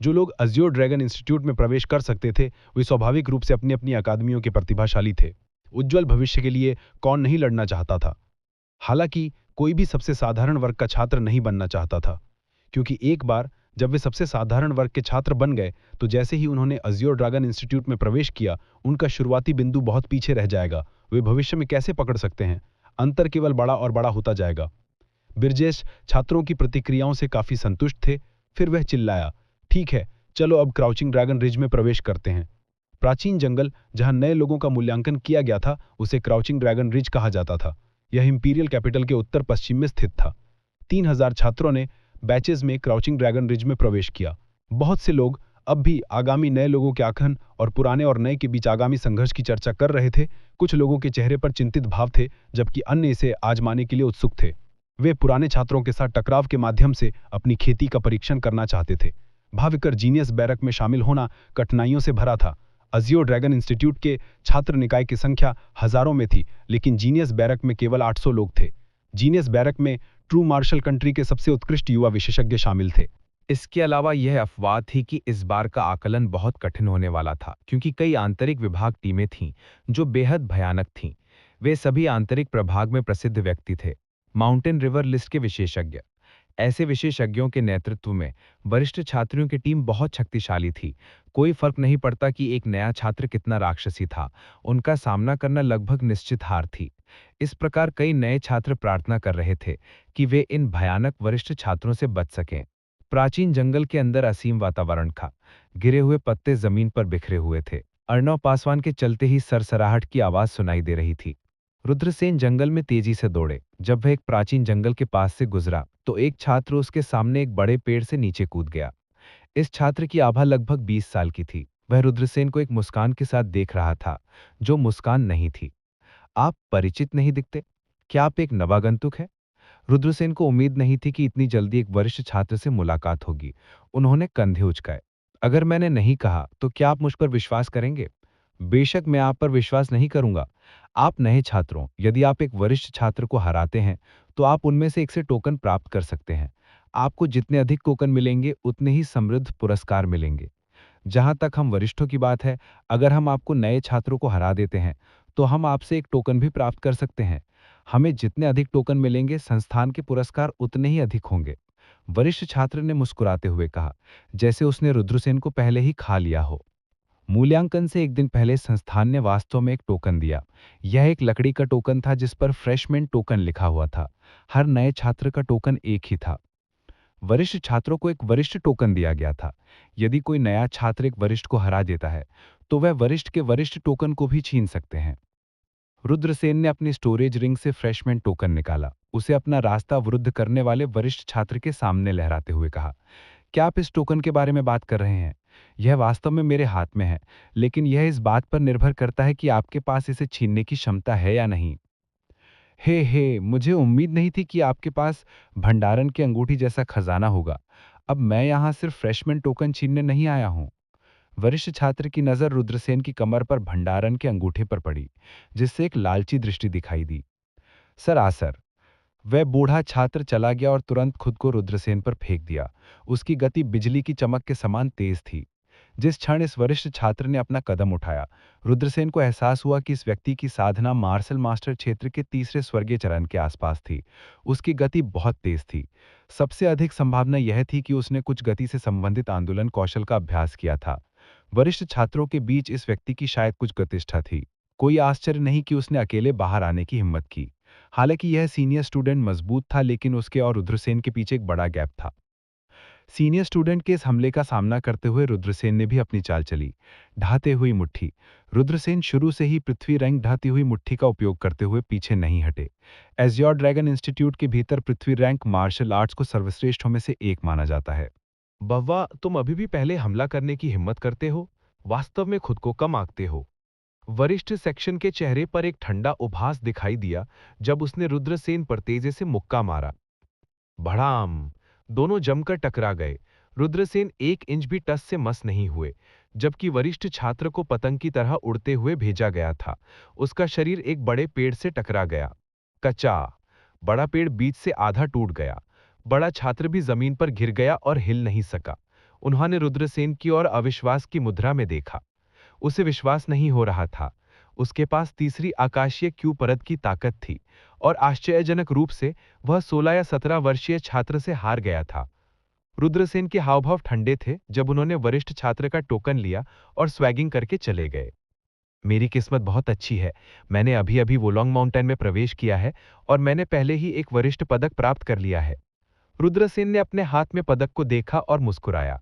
जो लोग अज़्योर ड्रैगन इंस्टीट्यूट में प्रवेश कर सकते थे, वे स्वाभाविक रूप से अपनी अपनी अकादमियों के प्रतिभाशाली थे। उज्जवल भविष्य के लिए कौन नहीं लड़ना चाहता था। हालांकि कोई भी सबसे साधारण वर्ग का छात्र नहीं बनना चाहता था, क्योंकि एक बार जब वे सबसे साधारण वर्ग के छात्र बन गए तो जैसे ही उन्होंने अज़्योर ड्रैगन इंस्टीट्यूट में प्रवेश किया, उनका शुरुआती बिंदु बहुत पीछे रह जाएगा। वे भविष्य में कैसे पकड़ सकते हैं? अंतर केवल बड़ा और बड़ा होता जाएगा। ब्रजेश छात्रों की प्रतिक्रियाओं से काफी संतुष्ट थे। फिर वह चिल्लाया, ठीक है, चलो अब क्राउचिंग ड्रैगन रिज में प्रवेश करते हैं। प्राचीन जंगल जहां नए लोगों का मूल्यांकन किया गया था, उसे क्राउचिंग ड्रैगन रिज कहा जाता था। यह इंपीरियल कैपिटल के उत्तर पश्चिम में स्थित था। 3000 छात्रों ने बैचेज में क्राउचिंग ड्रैगन रिज में प्रवेश किया। बहुत से लोग अब भी आगामी नए लोगों के आंकड़ों और पुराने और नए के बीच आगामी संघर्ष की चर्चा कर रहे थे। कुछ लोगों के चेहरे पर चिंतित भाव थे, जबकि अन्य इसे आजमाने के लिए उत्सुक थे। वे पुराने छात्रों के साथ टकराव के माध्यम से अपनी खेती का परीक्षण करना चाहते थे। भाविकर जीनियस बैरक में शामिल होना कठिनाइयों से भरा था। अज़्योर ड्रैगन इंस्टीट्यूट के छात्र निकाय की संख्या हजारों में थी, लेकिन जीनियस बैरक में केवल 800 लोग थे। जीनियस बैरक में ट्रू मार्शल कंट्री के सबसे उत्कृष्ट युवा विशेषज्ञ शामिल थे। इसके अलावा यह अफवाह थी कि इस बार का आकलन बहुत कठिन होने वाला था, क्योंकि कई आंतरिक विभाग टीमें थीं जो बेहद भयानक थीं। वे सभी आंतरिक प्रभाग में प्रसिद्ध व्यक्ति थे, माउंटेन रिवर लिस्ट के विशेषज्ञ। ऐसे विशेषज्ञों के नेतृत्व में वरिष्ठ छात्रों की टीम बहुत शक्तिशाली थी। कोई फर्क नहीं पड़ता कि एक नया छात्र कितना राक्षसी था, उनका सामना करना लगभग निश्चित हार थी। इस प्रकार कई नए छात्र प्रार्थना कर रहे थे कि वे इन भयानक वरिष्ठ छात्रों से बच सकें। प्राचीन जंगल के अंदर असीम वातावरण था। गिरे हुए पत्ते जमीन पर बिखरे हुए थे। अर्णव पासवान के चलते ही सरसराहट की आवाज सुनाई दे रही थी। रुद्रसेन जंगल में तेजी से दौड़े। जब वह एक प्राचीन जंगल के पास से गुजरा तो एक छात्र उसके सामने एक बड़े पेड़ से नीचे कूद गया। इस छात्र की आभा लगभग 20 साल की थी। वह रुद्रसेन को एक मुस्कान के साथ देख रहा था, जो मुस्कान नहीं थी। आप परिचित नहीं दिखते। क्या आप एक नवागंतुक है? रुद्रसेन को उम्मीद नहीं थी कि इतनी जल्दी एक वरिष्ठ छात्र से मुलाकात होगी। उन्होंने कंधे उचकाए। अगर मैंने नहीं कहा तो क्या आप मुझ पर विश्वास करेंगे? बेशक मैं आप पर विश्वास नहीं करूंगा। आप नए छात्रों, यदि आप एक वरिष्ठ छात्र को हराते हैं तो आप उनमें से एक से टोकन प्राप्त कर सकते हैं। आपको जितने अधिक टोकन मिलेंगे उतने ही समृद्ध पुरस्कार मिलेंगे। जहां तक हम वरिष्ठों की बात है, अगर हम आपको नए छात्रों को हरा देते हैं तो हम आपसे एक टोकन भी प्राप्त कर सकते हैं। हमें जितने अधिक टोकन मिलेंगे, संस्थान के पुरस्कार उतने ही अधिक होंगे। वरिष्ठ छात्र ने मुस्कुराते हुए कहा, जैसे उसने रुद्रसेन को पहले ही खा लिया हो। मूल्यांकन से एक दिन पहले संस्थान ने वास्तव में एक टोकन दिया। यह एक लकड़ी का टोकन था जिस पर फ्रेशमैन टोकन लिखा हुआ था। हर नए छात्र का टोकन एक ही था। वरिष्ठ छात्रों को एक वरिष्ठ टोकन दिया गया था। यदि कोई नया छात्र एक वरिष्ठ को हरा देता है, तो वह वरिष्ठ के वरिष्ठ टोकन को भी छीन सकते हैं। रुद्रसेन ने अपनी स्टोरेज रिंग से फ्रेशमैन टोकन निकाला, उसे अपना रास्ता अवरुद्ध करने वाले वरिष्ठ छात्र के सामने लहराते हुए कहा, क्या आप इस टोकन के बारे में बात कर रहे हैं? यह वास्तव में मेरे हाथ में है, लेकिन यह इस बात पर निर्भर करता है कि आपके पास इसे छीनने की क्षमता है या नहीं। हे, मुझे उम्मीद नहीं थी कि आपके पास भंडारण की अंगूठी जैसा खजाना होगा। अब मैं यहाँ सिर्फ फ्रेशमैन टोकन छीनने नहीं आया हूँ। वरिष्ठ छात्र की नज़र रुद्रसेन की कमर पर भंडारण के अंगूठे पर पड़ी, जिससे एक लालची दृष्टि दिखाई दी। सरासर। वह बूढ़ा छात्र चला गया और तुरंत खुद को रुद्रसेन पर फेंक दिया। उसकी गति बिजली की चमक के समान तेज थी। जिस क्षण इस वरिष्ठ छात्र ने अपना कदम उठाया, रुद्रसेन को एहसास हुआ कि इस व्यक्ति की साधना मार्शल मास्टर क्षेत्र के तीसरे स्वर्गीय चरण के आसपास थी। उसकी गति बहुत तेज थी। सबसे अधिक संभावना यह थी कि उसने कुछ गति से संबंधित आंदोलन कौशल का अभ्यास किया था। वरिष्ठ छात्रों के बीच इस व्यक्ति की शायद कुछ प्रतिष्ठा थी। कोई आश्चर्य नहीं कि उसने अकेले बाहर आने की हिम्मत की। हालांकि यह सीनियर स्टूडेंट मजबूत था, लेकिन उसके और रुद्रसेन के पीछे एक बड़ा गैप था। सीनियर स्टूडेंट के इस हमले का सामना करते हुए रुद्रसेन ने भी अपनी चाल चली। ढाते हुई मुट्ठी। रुद्रसेन शुरू से ही पृथ्वी रैंक ढाती हुई मुट्ठी का उपयोग करते हुए पीछे नहीं हटे। एज़्योर ड्रैगन इंस्टीट्यूट के भीतर पृथ्वी रैंक मार्शल आर्ट्स को सर्वश्रेष्ठों में से एक माना जाता है। बव्वा, तुम अभी भी पहले हमला करने की हिम्मत करते हो? वास्तव में खुद को कम आंकते हो। वरिष्ठ सेक्शन के चेहरे पर एक ठंडा उभास दिखाई दिया जब उसने रुद्रसेन पर तेजी से मुक्का मारा। भड़ाम! दोनों जमकर टकरा गए। रुद्रसेन 1 इंच भी टस से मस नहीं हुए, जबकि वरिष्ठ छात्र को पतंग की तरह उड़ते हुए भेजा गया था। उसका शरीर एक बड़े पेड़ से टकरा गया। कचा! बड़ा पेड़ बीच से आधा टूट गया। बड़ा छात्र भी जमीन पर गिर गया और हिल नहीं सका। उन्होंने रुद्रसेन की ओर अविश्वास की मुद्रा में देखा। उसे विश्वास नहीं हो रहा था। उसके पास तीसरी आकाशीय क्यू परत की ताकत थी और आश्चर्यजनक रूप से वह 16 या 17 वर्षीय छात्र से हार गया था। रुद्रसेन के हाव-भाव ठंडे थे जब उन्होंने वरिष्ठ छात्र का टोकन लिया और स्वैगिंग करके चले गए। मेरी किस्मत बहुत अच्छी है। मैंने अभी-अभी वोलोंग माउंटेन में प्रवेश किया है और मैंने पहले ही एक वरिष्ठ पदक प्राप्त कर लिया है। रुद्रसेन ने अपने हाथ में पदक को देखा और मुस्कुराया।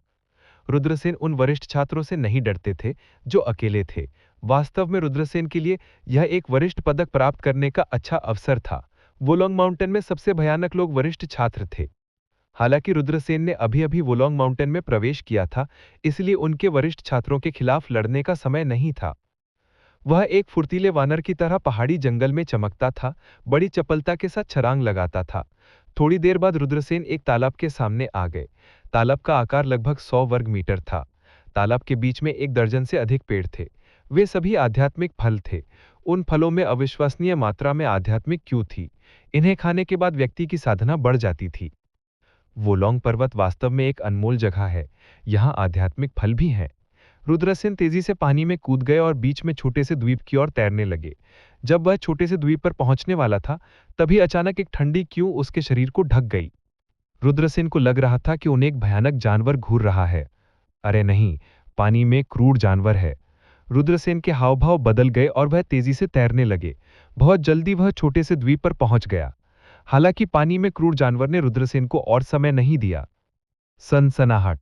रुद्रसेन उन वरिष्ठ छात्रों से नहीं डरते थे जो अकेले थे। वास्तव में रुद्रसेन के लिए यह एक वरिष्ठ पदक प्राप्त करने का अच्छा अवसर था। वोलोंग माउंटेन में सबसे भयानक लोग वरिष्ठ छात्र थे। हालांकि रुद्रसेन ने अभी-अभी वोलोंग माउंटेन में प्रवेश किया था, इसलिए उनके वरिष्ठ छात्रों के खिलाफ लड़ने का समय नहीं था। वह एक फुर्तीले वानर की तरह पहाड़ी जंगल में चमकता था, बड़ी चपलता के साथ छलांग लगाता था। थोड़ी देर बाद रुद्रसेन एक तालाब के सामने आ गए। तालाब का आकार लगभग 100 वर्ग मीटर था। तालाब के बीच में 1 दर्जन से अधिक पेड़ थे। वे सभी आध्यात्मिक फल थे। उन फलों में अविश्वसनीय मात्रा में आध्यात्मिक क्यू थी। इन्हें खाने के बाद व्यक्ति की साधना बढ़ जाती थी। वोलोंग पर्वत वास्तव में एक अनमोल जगह है। यहाँ आध्यात्मिक फल भी हैं। रुद्रसेन तेजी से पानी में कूद गए और बीच में छोटे से द्वीप की ओर तैरने लगे। जब वह छोटे से द्वीप पर पहुंचने वाला था, तभी अचानक एक ठंडी क्यू उसके शरीर को ढक गई। रुद्रसेन को लग रहा था कि उन्हें एक भयानक जानवर घूर रहा है। अरे नहीं, पानी में क्रूर जानवर है। रुद्रसेन के हाव-भाव बदल गए और वह तेजी से तैरने लगे। बहुत जल्दी वह छोटे से द्वीप पर पहुंच गया। हालांकि पानी में क्रूर जानवर ने रुद्रसेन को और समय नहीं दिया। सनसनाहट।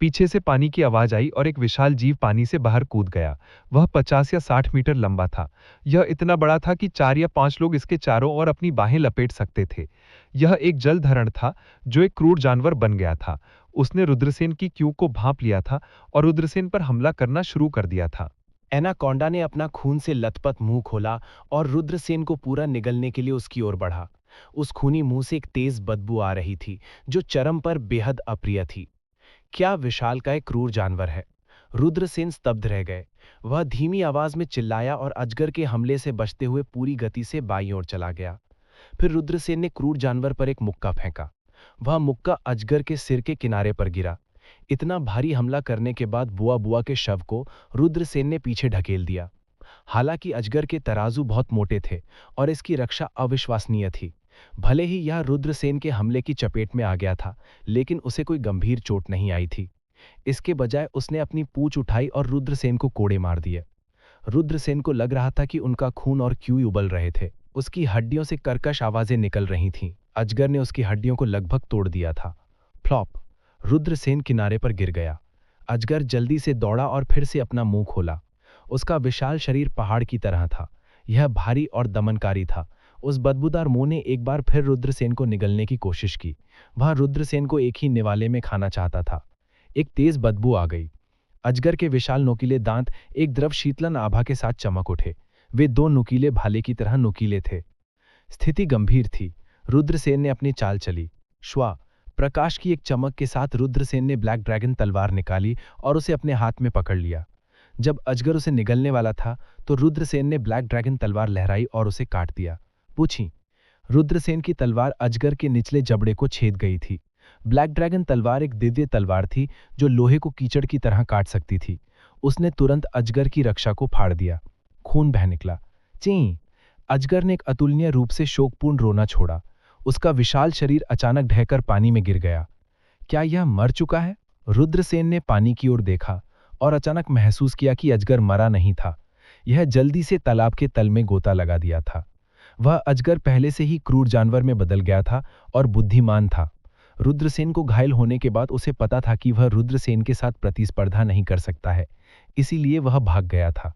पीछे से पानी की आवाज आई और एक विशाल जीव पानी से बाहर कूद गया। वह 50 या 60 मीटर लंबा था। यह इतना बड़ा था कि 4 या 5 लोग इसके चारों ओर अपनी बाहें लपेट सकते थे। यह एक जलधरण था जो एक क्रूर जानवर बन गया था। उसने रुद्रसेन की क्यू को भांप लिया था और रुद्रसेन पर हमला करना शुरू कर दिया था। एनाकोंडा ने अपना खून से लथपथ मुंह खोला और रुद्रसेन को पूरा निगलने के लिए उसकी ओर बढ़ा। उस खूनी मुंह से एक तेज बदबू आ रही थी जो चरम पर बेहद अप्रिय थी। क्या विशालकाय क्रूर जानवर है! रुद्रसेन स्तब्ध रह गए। वह धीमी आवाज में चिल्लाया और अजगर के हमले से बचते हुए पूरी गति से बाईं ओर चला गया। फिर रुद्रसेन ने क्रूर जानवर पर एक मुक्का फेंका। वह मुक्का अजगर के सिर के किनारे पर गिरा। इतना भारी हमला करने के बाद बुआ बुआ के शव को रुद्रसेन ने पीछे ढकेल दिया। हालांकि अजगर के तराजू बहुत मोटे थे और इसकी रक्षा अविश्वसनीय थी। भले ही यह रुद्रसेन के हमले की चपेट में आ गया था, लेकिन उसे कोई गंभीर चोट नहीं आई थी। इसके बजाय उसने अपनी पूंछ उठाई और रुद्रसेन को कोड़े मार दिए। रुद्रसेन को लग रहा था कि उनका खून और क्यूँ उबल रहे थे। उसकी हड्डियों से कर्कश आवाजें निकल रही थीं। अजगर ने उसकी हड्डियों को लगभग तोड़ दिया था। फ्लॉप! रुद्रसेन किनारे पर गिर गया। अजगर जल्दी से दौड़ा और फिर से अपना मुंह खोला। उसका विशाल शरीर पहाड़ की तरह था। यह भारी और दमनकारी था। उस बदबूदार मुंह ने एक बार फिर रुद्रसेन को निगलने की कोशिश की। वह रुद्रसेन को एक ही निवाले में खाना चाहता था। एक तेज बदबू आ गई। अजगर के विशाल नुकीले दांत एक द्रव शीतलन आभा के साथ चमक उठे। वे दो नुकीले भाले की तरह नुकीले थे। स्थिति गंभीर थी। रुद्रसेन ने अपनी चाल चली। श्वा! प्रकाश की एक चमक के साथ रुद्रसेन ने ब्लैक ड्रैगन तलवार निकाली और उसे अपने हाथ में पकड़ लिया। जब अजगर उसे निगलने वाला था तो रुद्रसेन ने ब्लैक ड्रैगन तलवार लहराई और उसे काट दिया। पूछी! रुद्रसेन की तलवार अजगर के निचले जबड़े को छेद गई थी। ब्लैक ड्रैगन तलवार एक दिव्य तलवार थी जो लोहे को कीचड़ की तरह काट सकती थी। उसने तुरंत अजगर की रक्षा को फाड़ दिया। खून बह निकला। ची! अजगर ने एक अतुलनीय रूप से शोकपूर्ण रोना छोड़ा। उसका विशाल शरीर अचानक ढहकर पानी में गिर गया। क्या यह मर चुका है? रुद्रसेन ने पानी की ओर देखा और अचानक महसूस किया कि अजगर मरा नहीं था। यह जल्दी से तालाब के तल में गोता लगा दिया था। वह अजगर पहले से ही क्रूर जानवर में बदल गया था और बुद्धिमान था। रुद्रसेन को घायल होने के बाद उसे पता था कि वह रुद्रसेन के साथ प्रतिस्पर्धा नहीं कर सकता है, इसीलिए वह भाग गया था।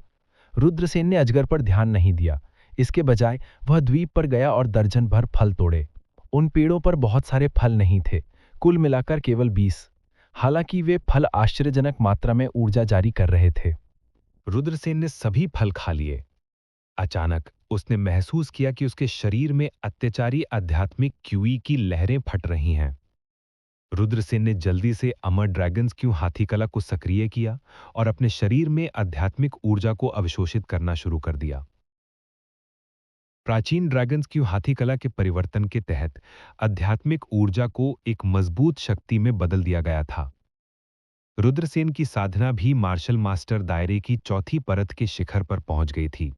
रुद्रसेन ने अजगर पर ध्यान नहीं दिया। इसके बजाय वह द्वीप पर गया और दर्जन भर फल तोड़े। उन पेड़ों पर बहुत सारे फल नहीं थे, कुल मिलाकर केवल 20। हालांकि वे फल आश्चर्यजनक मात्रा में ऊर्जा जारी कर रहे थे। रुद्रसेन ने सभी फल खा लिए। अचानक उसने महसूस किया कि उसके शरीर में अत्याचारी आध्यात्मिक क्यूई की लहरें फट रही हैं। रुद्रसेन ने जल्दी से अमर ड्रैगन्स क्यू हाथी कला को सक्रिय किया और अपने शरीर में आध्यात्मिक ऊर्जा को अवशोषित करना शुरू कर दिया। प्राचीन ड्रैगन्स क्यू हाथी कला के परिवर्तन के तहत आध्यात्मिक ऊर्जा को एक मजबूत शक्ति में बदल दिया गया था। रुद्रसेन की साधना भी मार्शल मास्टर दायरे की चौथी परत के शिखर पर पहुंच गई थी।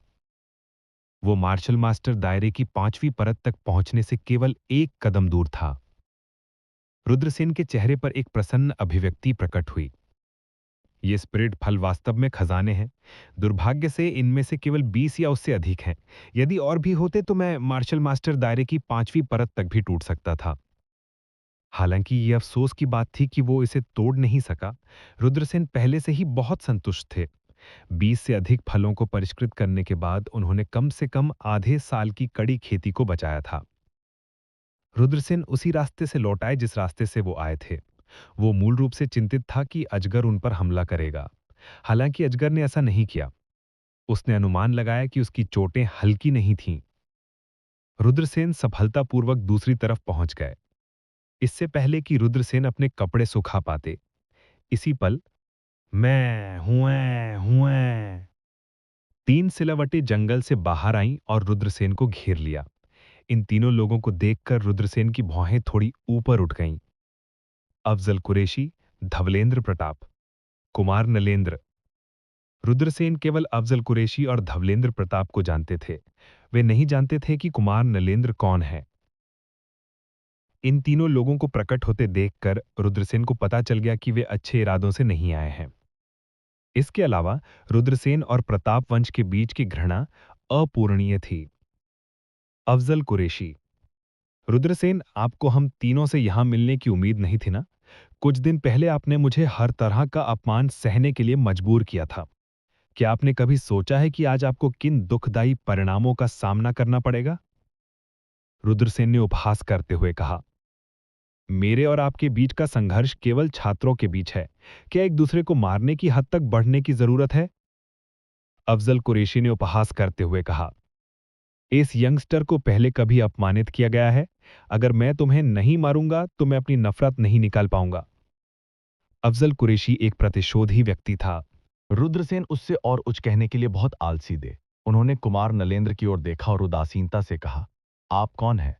वो मार्शल मास्टर दायरे की 5वीं परत तक पहुंचने से केवल एक कदम दूर था। रुद्रसेन के चेहरे पर एक प्रसन्न अभिव्यक्ति प्रकट हुई। ये स्पिरिट फल वास्तव में खजाने हैं। दुर्भाग्य से इनमें से केवल 20 या उससे अधिक हैं। यदि और भी होते तो मैं मार्शल मास्टर दायरे की 5वीं परत तक भी टूट सकता था। हालांकि ये अफसोस की बात थी कि वो इसे तोड़ नहीं सका। रुद्रसेन पहले से ही बहुत संतुष्ट थे। 20 से अधिक फलों को परिष्कृत करने के बाद उन्होंने कम से कम आधे साल की कड़ी खेती को बचाया था। रुद्रसेन उसी रास्ते से लौट आए जिस रास्ते से वो आए थे। वो मूल रूप से चिंतित था कि अजगर उन पर हमला करेगा। हालांकि अजगर ने ऐसा नहीं किया। उसने अनुमान लगाया कि उसकी चोटें हल्की नहीं थीं। रुद्रसेन सफलतापूर्वक दूसरी तरफ पहुंच गए, इससे पहले कि रुद्रसेन अपने कपड़े सुखा पाते। इसी पल मैं हुए 3 सिलावटें जंगल से बाहर आईं और रुद्रसेन को घेर लिया। इन तीनों लोगों को देखकर रुद्रसेन की भौहें थोड़ी ऊपर उठ गईं। अफजल कुरैशी, धवलेंद्र प्रताप, कुमार नलेंद्र। रुद्रसेन केवल अफजल कुरैशी और धवलेंद्र प्रताप को जानते थे। वे नहीं जानते थे कि कुमार नलेंद्र कौन है। इन तीनों लोगों को प्रकट होते देखकर रुद्रसेन को पता चल गया कि वे अच्छे इरादों से नहीं आए हैं। इसके अलावा रुद्रसेन और प्रताप वंश के बीच की घृणा अपूरणीय थी। अफजल कुरैशी: रुद्रसेन, आपको हम तीनों से यहां मिलने की उम्मीद नहीं थी ना? कुछ दिन पहले आपने मुझे हर तरह का अपमान सहने के लिए मजबूर किया था। क्या आपने कभी सोचा है कि आज आपको किन दुखदायी परिणामों का सामना करना पड़ेगा? रुद्रसेन ने उपहास करते हुए कहा, मेरे और आपके बीच का संघर्ष केवल छात्रों के बीच है। क्या एक दूसरे को मारने की हद तक बढ़ने की जरूरत है? अफजल कुरैशी ने उपहास करते हुए कहा, इस यंगस्टर को पहले कभी अपमानित किया गया है? अगर मैं तुम्हें नहीं मारूंगा तो मैं अपनी नफरत नहीं निकाल पाऊंगा। अफजल कुरैशी एक प्रतिशोधी व्यक्ति था। रुद्रसेन उससे और उच्च कहने के लिए बहुत आलसी थे। उन्होंने कुमार नलेंद्र की ओर देखा और उदासीनता से कहा, आप कौन हैं?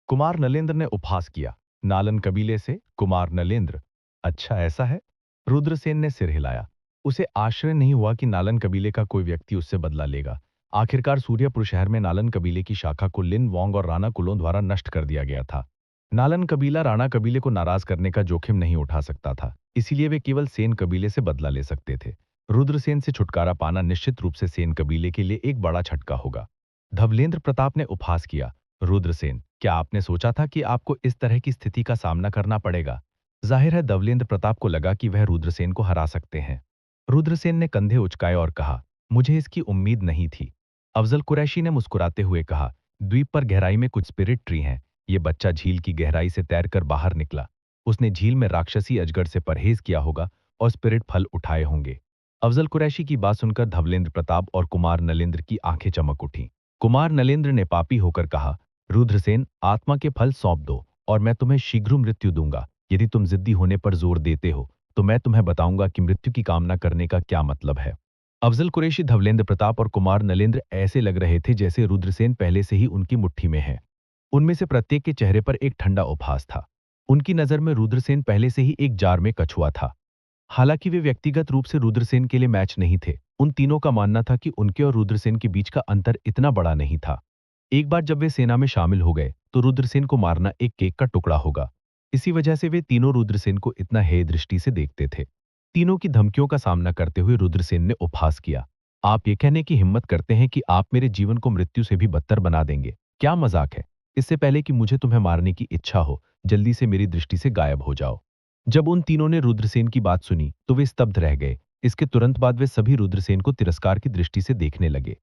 कुमार नलेंद्र ने उपहास किया, नालन कबीले से कुमार नलेंद्र। अच्छा ऐसा है? रुद्रसेन ने सिर हिलाया। उसे आश्चर्य नहीं हुआ कि नालन कबीले का कोई व्यक्ति उससे बदला लेगा। आखिरकार सूर्यपुर शहर में नालन कबीले की शाखा को लिन वोंग और राणा कुलों द्वारा नष्ट कर दिया गया था। नालन कबीला राणा कबीले को नाराज करने का जोखिम नहीं उठा सकता था, इसीलिए वे केवल सेन कबीले से बदला ले सकते थे। रुद्रसेन से छुटकारा पाना निश्चित रूप से सेन कबीले के लिए एक बड़ा झटका होगा। धवलेंद्र प्रताप ने उपहास किया, रुद्रसेन, क्या आपने सोचा था कि आपको इस तरह की स्थिति का सामना करना पड़ेगा? जाहिर है धवलेंद्र प्रताप को लगा कि वह रुद्रसेन को हरा सकते हैं। रुद्रसेन ने कंधे उचकाए और कहा, मुझे इसकी उम्मीद नहीं थी। अफजल कुरैशी ने मुस्कुराते हुए कहा, द्वीप पर गहराई में कुछ स्पिरिट ट्री हैं। ये बच्चा झील की गहराई से तैरकर बाहर निकला। उसने झील में राक्षसी अजगर से परहेज किया होगा और स्पिरिट फल उठाए होंगे। अफजल कुरैशी की बात सुनकर धवलेंद्र प्रताप और कुमार नलेंद्र की आंखें चमक उठीं। कुमार नलेंद्र ने पापी होकर कहा, रुद्रसेन, आत्मा के फल सौंप दो और मैं तुम्हें शीघ्र मृत्यु दूंगा। यदि तुम जिद्दी होने पर जोर देते हो तो मैं तुम्हें बताऊंगा कि मृत्यु की कामना करने का क्या मतलब है। अफजल कुरैशी, धवलेंद्र प्रताप और कुमार नलेंद्र ऐसे लग रहे थे जैसे रुद्रसेन पहले से ही उनकी मुट्ठी में है। उनमें से प्रत्येक के चेहरे पर एक ठंडा उपहास था। उनकी नजर में रुद्रसेन पहले से ही एक जार में कछुआ था। हालांकि वे व्यक्तिगत रूप से रुद्रसेन के लिए मैच नहीं थे, उन तीनों का मानना था कि उनके और रुद्रसेन के बीच का अंतर इतना बड़ा नहीं था। एक बार जब वे सेना में शामिल हो गए तो रुद्रसेन को मारना एक केक का टुकड़ा होगा। इसी वजह से वे तीनों रुद्रसेन को इतना हेय दृष्टि से देखते थे। तीनों की धमकियों का सामना करते हुए रुद्रसेन ने उपहास किया, आप ये कहने की हिम्मत करते हैं कि आप मेरे जीवन को मृत्यु से भी बदतर बना देंगे? क्या मजाक है? इससे पहले कि मुझे तुम्हें मारने की इच्छा हो, जल्दी से मेरी दृष्टि से गायब हो जाओ। जब उन तीनों ने रुद्रसेन की बात सुनी तो वे स्तब्ध रह गए। इसके तुरंत बाद वे सभी रुद्रसेन को तिरस्कार की दृष्टि से देखने लगे।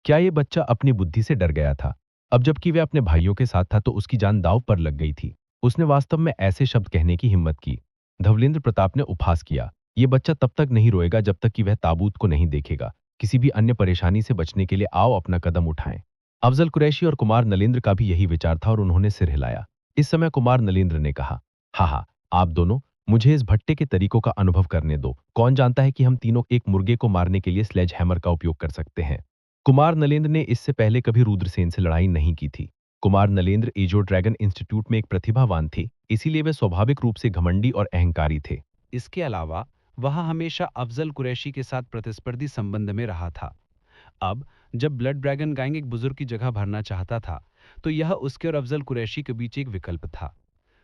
क्या ये बच्चा अपनी बुद्धि से डर गया था? अब जबकि वे अपने भाइयों के साथ था तो उसकी जान दांव पर लग गई थी। उसने वास्तव में ऐसे शब्द कहने की हिम्मत की। धवलेंद्र प्रताप ने उपहास किया, ये बच्चा तब तक नहीं रोएगा जब तक कि वह ताबूत को नहीं देखेगा। किसी भी अन्य परेशानी से बचने के लिए आओ अपना कदम उठाएं। अफजल कुरैशी और कुमार नलेंद्र का भी यही विचार था और उन्होंने सिर हिलाया। इस समय कुमार नलेंद्र ने कहा, हाँ, आप दोनों, मुझे इस भट्टे के तरीकों का अनुभव करने दो। कौन जानता है कि हम तीनों एक मुर्गे को मारने के लिए स्लेज हैमर का उपयोग कर सकते हैं। कुमार नलेंद्र ने इससे पहले कभी रुद्रसेन से लड़ाई नहीं की थी। कुमार नलेंद्र एजो ड्रैगन इंस्टीट्यूट में एक प्रतिभावान थे, इसीलिए वे स्वाभाविक रूप से घमंडी और अहंकारी थे। इसके अलावा वह हमेशा अफजल कुरैशी के साथ प्रतिस्पर्धी संबंध में रहा था। अब जब ब्लड ड्रैगन गैंग एक बुजुर्ग की जगह भरना चाहता था तो यह उसके और अफजल कुरैशी के बीच एक विकल्प था।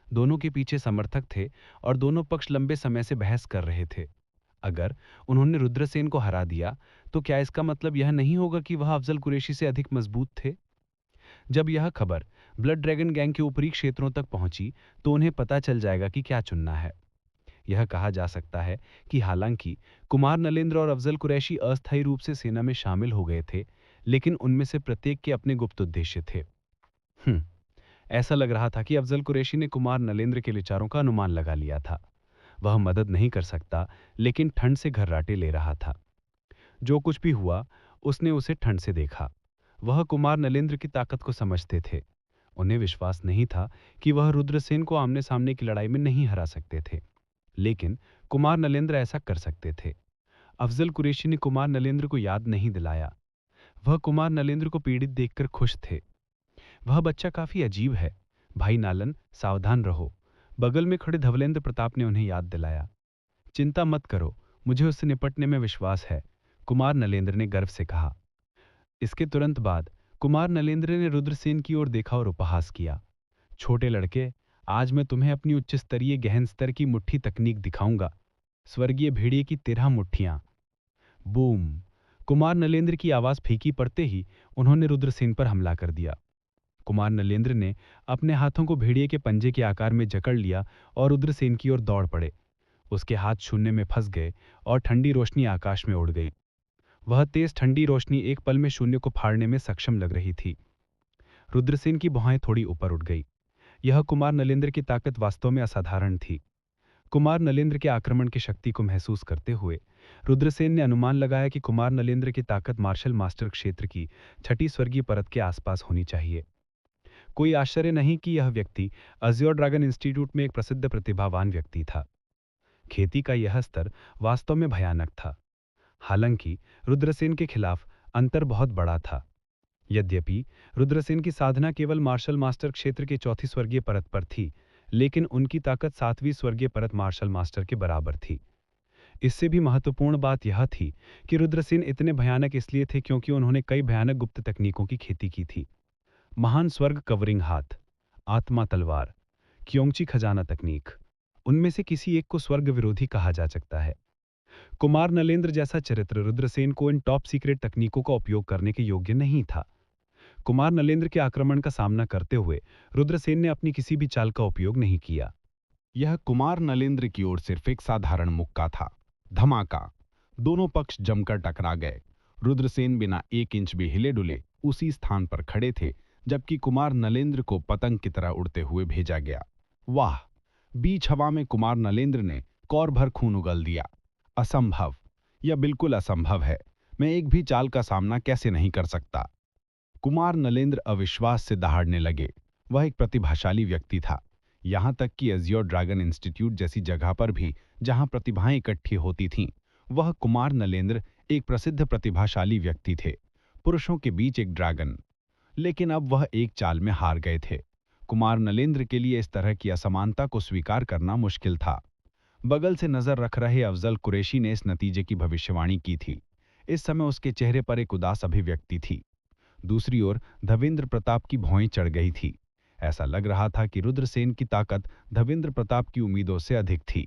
दोनों के पीछे समर्थक थे और दोनों पक्ष लंबे समय से बहस कर रहे थे। अगर उन्होंने रुद्रसेन को हरा दिया तो क्या इसका मतलब यह नहीं होगा कि वह अफजल कुरैशी से अधिक मजबूत थे? जब यह खबर ब्लड ड्रैगन गैंग के ऊपरी क्षेत्रों तक पहुंची तो उन्हें पता चल जाएगा कि क्या चुनना है। यह कहा जा सकता है कि हालांकि कुमार नलेंद्र और अफजल कुरैशी अस्थायी रूप से सेना में शामिल हो गए थे, लेकिन उनमें से प्रत्येक के अपने गुप्त उद्देश्य थे। ऐसा लग रहा था कि अफजल कुरैशी ने कुमार नलेंद्र के विचारों का अनुमान लगा लिया था। वह मदद नहीं कर सकता, लेकिन ठंड से घर्राटे ले रहा था। जो कुछ भी हुआ उसने उसे ठंड से देखा। वह कुमार नलेंद्र की ताकत को समझते थे। उन्हें विश्वास नहीं था कि वह रुद्रसेन को आमने सामने की लड़ाई में नहीं हरा सकते थे, लेकिन कुमार नलेंद्र ऐसा कर सकते थे। अफजल कुरैशी ने कुमार नलेंद्र को याद नहीं दिलाया। वह कुमार नलेंद्र को पीड़ित देखकर खुश थे। वह बच्चा काफी अजीब है, भाई नालन, सावधान रहो। बगल में खड़े धवलेंद्र प्रताप ने उन्हें याद दिलाया। चिंता मत करो, मुझे उससे निपटने में विश्वास है, कुमार नलेंद्र ने गर्व से कहा। इसके तुरंत बाद कुमार नलेंद्र ने रुद्रसेन की ओर देखा और उपहास किया। छोटे लड़के, आज मैं तुम्हें अपनी उच्च स्तरीय गहन स्तर की मुट्ठी तकनीक दिखाऊंगा। स्वर्गीय भेड़िए की 13 मुट्ठियां। बूम! कुमार नलेंद्र की आवाज फीकी पड़ते ही उन्होंने रुद्रसेन पर हमला कर दिया। कुमार नलेंद्र ने अपने हाथों को भेड़िए के पंजे के आकार में जकड़ लिया और रुद्रसेन की ओर दौड़ पड़े। उसके हाथ शून्य में फंस गए और ठंडी रोशनी आकाश में उड़ गई। वह तेज ठंडी रोशनी एक पल में शून्य को फाड़ने में सक्षम लग रही थी। रुद्रसेन की भुजाएं थोड़ी ऊपर उठ गई। यह कुमार नलेंद्र की ताकत वास्तव में असाधारण थी। कुमार नलेंद्र के आक्रमण की शक्ति को महसूस करते हुए रुद्रसेन ने अनुमान लगाया कि कुमार नलेंद्र की ताकत मार्शल मास्टर क्षेत्र की 6ठी स्वर्गीय परत के आसपास होनी चाहिए। कोई आश्चर्य नहीं कि यह व्यक्ति अज्योर ड्रैगन इंस्टीट्यूट में एक प्रसिद्ध प्रतिभावान व्यक्ति था। खेती का यह स्तर वास्तव में भयानक था। हालांकि रुद्रसेन के खिलाफ अंतर बहुत बड़ा था। यद्यपि रुद्रसेन की साधना केवल मार्शल मास्टर क्षेत्र के 4थी स्वर्गीय परत पर थी, लेकिन उनकी ताकत 7वीं स्वर्गीय परत मार्शल मास्टर के बराबर थी। इससे भी महत्वपूर्ण बात यह थी कि रुद्रसेन इतने भयानक इसलिए थे क्योंकि उन्होंने कई भयानक गुप्त तकनीकों की खेती की थी। महान स्वर्ग कवरिंग हाथ, आत्मा तलवार, क्योंगची खजाना तकनीक, उनमें से किसी एक को स्वर्ग विरोधी कहा जा सकता है। कुमार नलेंद्र जैसा चरित्र रुद्रसेन को इन टॉप सीक्रेट तकनीकों का उपयोग करने के योग्य नहीं था। कुमार नलेंद्र के आक्रमण का सामना करते हुए रुद्रसेन ने अपनी किसी भी चाल का उपयोग नहीं किया। यह कुमार नलेंद्र की ओर सिर्फ एक साधारण मुक्का था। धमाका, दोनों पक्ष जमकर टकरा गए। रुद्रसेन बिना 1 इंच भी हिले डुले उसी स्थान पर खड़े थे, जबकि कुमार नलेंद्र को पतंग की तरह उड़ते हुए भेजा गया। वाह! बीच हवा में कुमार नलेंद्र ने कौर भर खून उगल दिया। असंभव, यह बिल्कुल असंभव है। मैं एक भी चाल का सामना कैसे नहीं कर सकता। कुमार नलेंद्र अविश्वास से दहाड़ने लगे। वह एक प्रतिभाशाली व्यक्ति था, यहां तक कि एज़्योर ड्रैगन इंस्टीट्यूट जैसी जगह पर भी जहां प्रतिभाएं इकट्ठी होती थीं, वह कुमार नलेंद्र एक प्रसिद्ध प्रतिभाशाली व्यक्ति थे, पुरुषों के बीच एक ड्रैगन। लेकिन अब वह एक चाल में हार गए थे। कुमार नलेंद्र के लिए इस तरह की असमानता को स्वीकार करना मुश्किल था। बगल से नजर रख रहे अफजल कुरैशी ने इस नतीजे की भविष्यवाणी की थी। इस समय उसके चेहरे पर एक उदास अभिव्यक्ति थी। दूसरी ओर धवेंद्र प्रताप की भौएं चढ़ गई थी। ऐसा लग रहा था कि रुद्रसेन की ताकत धवेंद्र प्रताप की उम्मीदों से अधिक थी।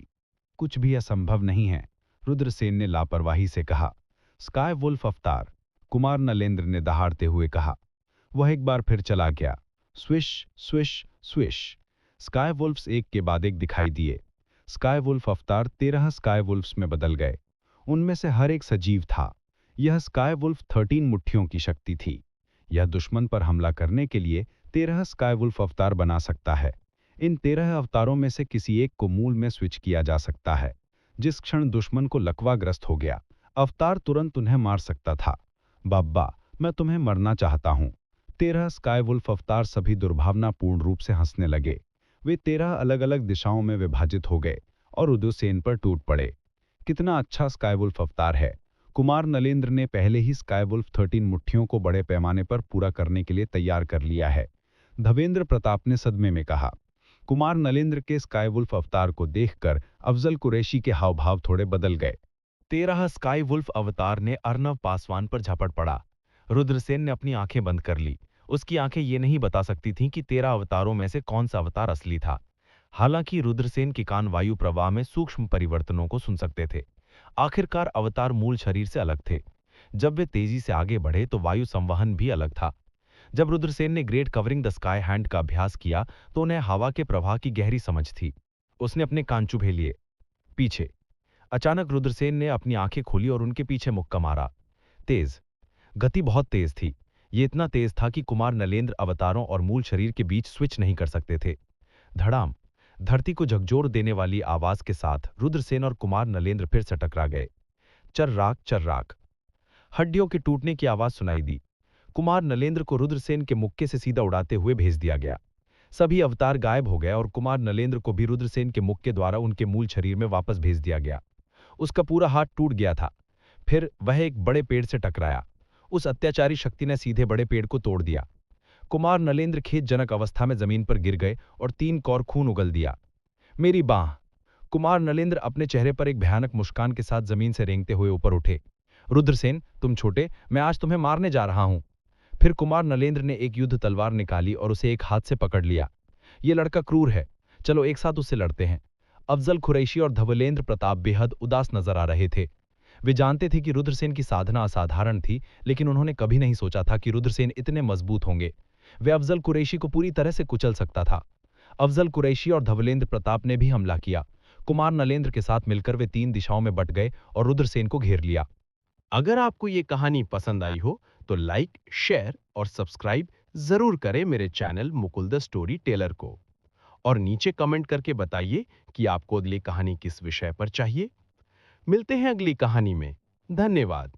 कुछ भी असंभव नहीं है, रुद्रसेन ने लापरवाही से कहा। स्काई वुल्फ अवतार, कुमार नलेंद्र ने दहाड़ते हुए कहा। वह एक बार फिर चला गया। Swish swish swish, sky wolves एक के बाद एक दिखाई दिए। स्काई वुल्फ अवतार 13 स्काई वुल्फ्स में बदल गए। उनमें से हर एक सजीव था। यह स्काई वुल्फ 13 मुट्ठियों की शक्ति थी। यह दुश्मन पर हमला करने के लिए 13 स्काई वुल्फ अवतार बना सकता है। इन 13 अवतारों में से किसी एक को मूल में स्विच किया जा सकता है। जिस क्षण दुश्मन को लकवाग्रस्त हो गया, अवतार तुरंत उन्हें मार सकता था। बाब्बा, मैं तुम्हें मरना चाहता हूं। 13 स्काई वुल्फ अवतार सभी दुर्भावनापूर्ण रूप से हंसने लगे। वे 13 अलग अलग दिशाओं में विभाजित हो गए और रुद्रसेन पर टूट पड़े। कितना अच्छा स्काई वुल्फ अवतार है। कुमार नलेंद्र ने पहले ही स्काई वुल्फ 13 मुट्ठियों को बड़े पैमाने पर पूरा करने के लिए तैयार कर लिया है, धवेंद्र प्रताप ने सदमे में कहा। कुमार नलेंद्र के स्काई वुल्फ अवतार को देखकर अफजल कुरैशी के हाव भाव थोड़े बदल गए। 13 स्काई वुल्फ अवतार ने अर्नव पासवान पर झपट पड़ा। रुद्रसेन ने अपनी आंखें बंद कर ली। उसकी आंखें ये नहीं बता सकती थीं कि 13 अवतारों में से कौन सा अवतार असली था। हालांकि रुद्रसेन के कान वायु प्रवाह में सूक्ष्म परिवर्तनों को सुन सकते थे। आखिरकार अवतार मूल शरीर से अलग थे। जब वे तेजी से आगे बढ़े तो वायु संवहन भी अलग था। जब रुद्रसेन ने great covering the sky hand का अभ्यास किया तो उन्हें हवा के प्रवाह की गहरी समझ थी। उसने अपने कान चुभे लिए। पीछे। अचानक रुद्रसेन ने अपनी आंखें खोली और उनके पीछे मुक्का मारा। तेज। गति बहुत तेज थी। ये इतना तेज था कि कुमार नलेंद्र अवतारों और मूल शरीर के बीच स्विच नहीं कर सकते थे। धड़ाम। धरती को झकझोर देने वाली आवाज के साथ रुद्रसेन और कुमार नलेंद्र फिर से टकरा गए। चर्राक चर्राक। हड्डियों के टूटने की आवाज सुनाई दी। कुमार नलेंद्र को रुद्रसेन के मुक्के से सीधा उड़ाते हुए भेज दिया गया। सभी अवतार गायब हो गए और कुमार नलेंद्र को भी रुद्रसेन के मुक्के द्वारा उनके मूल शरीर में वापस भेज दिया गया। उसका पूरा हाथ टूट गया था। फिर वह एक बड़े पेड़ से टकराया। उस अत्याचारी शक्ति ने सीधे बड़े पेड़ को तोड़ दिया। कुमार नलेंद्र खेदजनक अवस्था में जमीन पर गिर गए और 3 कौर खून उगल दिया। मेरी बांह। कुमार नलेंद्र अपने चेहरे पर एक भयानक मुस्कान के साथ जमीन से रेंगते हुए ऊपर उठे। रुद्रसेन, तुम छोटे, मैं आज तुम्हें मारने जा रहा हूं। फिर कुमार नलेंद्र ने एक युद्ध तलवार निकाली और उसे एक हाथ से पकड़ लिया। यह लड़का क्रूर है, चलो एक साथ उससे लड़ते हैं। अफजल कुरैशी और धवेंद्र प्रताप बेहद उदास नजर आ रहे थे। वे जानते थे कि रुद्रसेन की साधना असाधारण थी, लेकिन उन्होंने कभी नहीं सोचा था कि रुद्रसेन इतने मजबूत होंगे। वे अफजल कुरैशी को पूरी तरह से कुचल सकता था। अफजल कुरैशी और धवेंद्र प्रताप ने भी हमला किया। कुमार नलेंद्र के साथ मिलकर वे 3 दिशाओं में बट गए और रुद्रसेन को घेर लिया। अगर आपको ये कहानी पसंद आई हो तो लाइक, शेयर और सब्सक्राइब जरूर करें मेरे channel Mukul the story teller को। और नीचे कमेंट करके बताइए कि आपको अगली कहानी किस विषय पर चाहिए। मिलते हैं अगली कहानी में। धन्यवाद।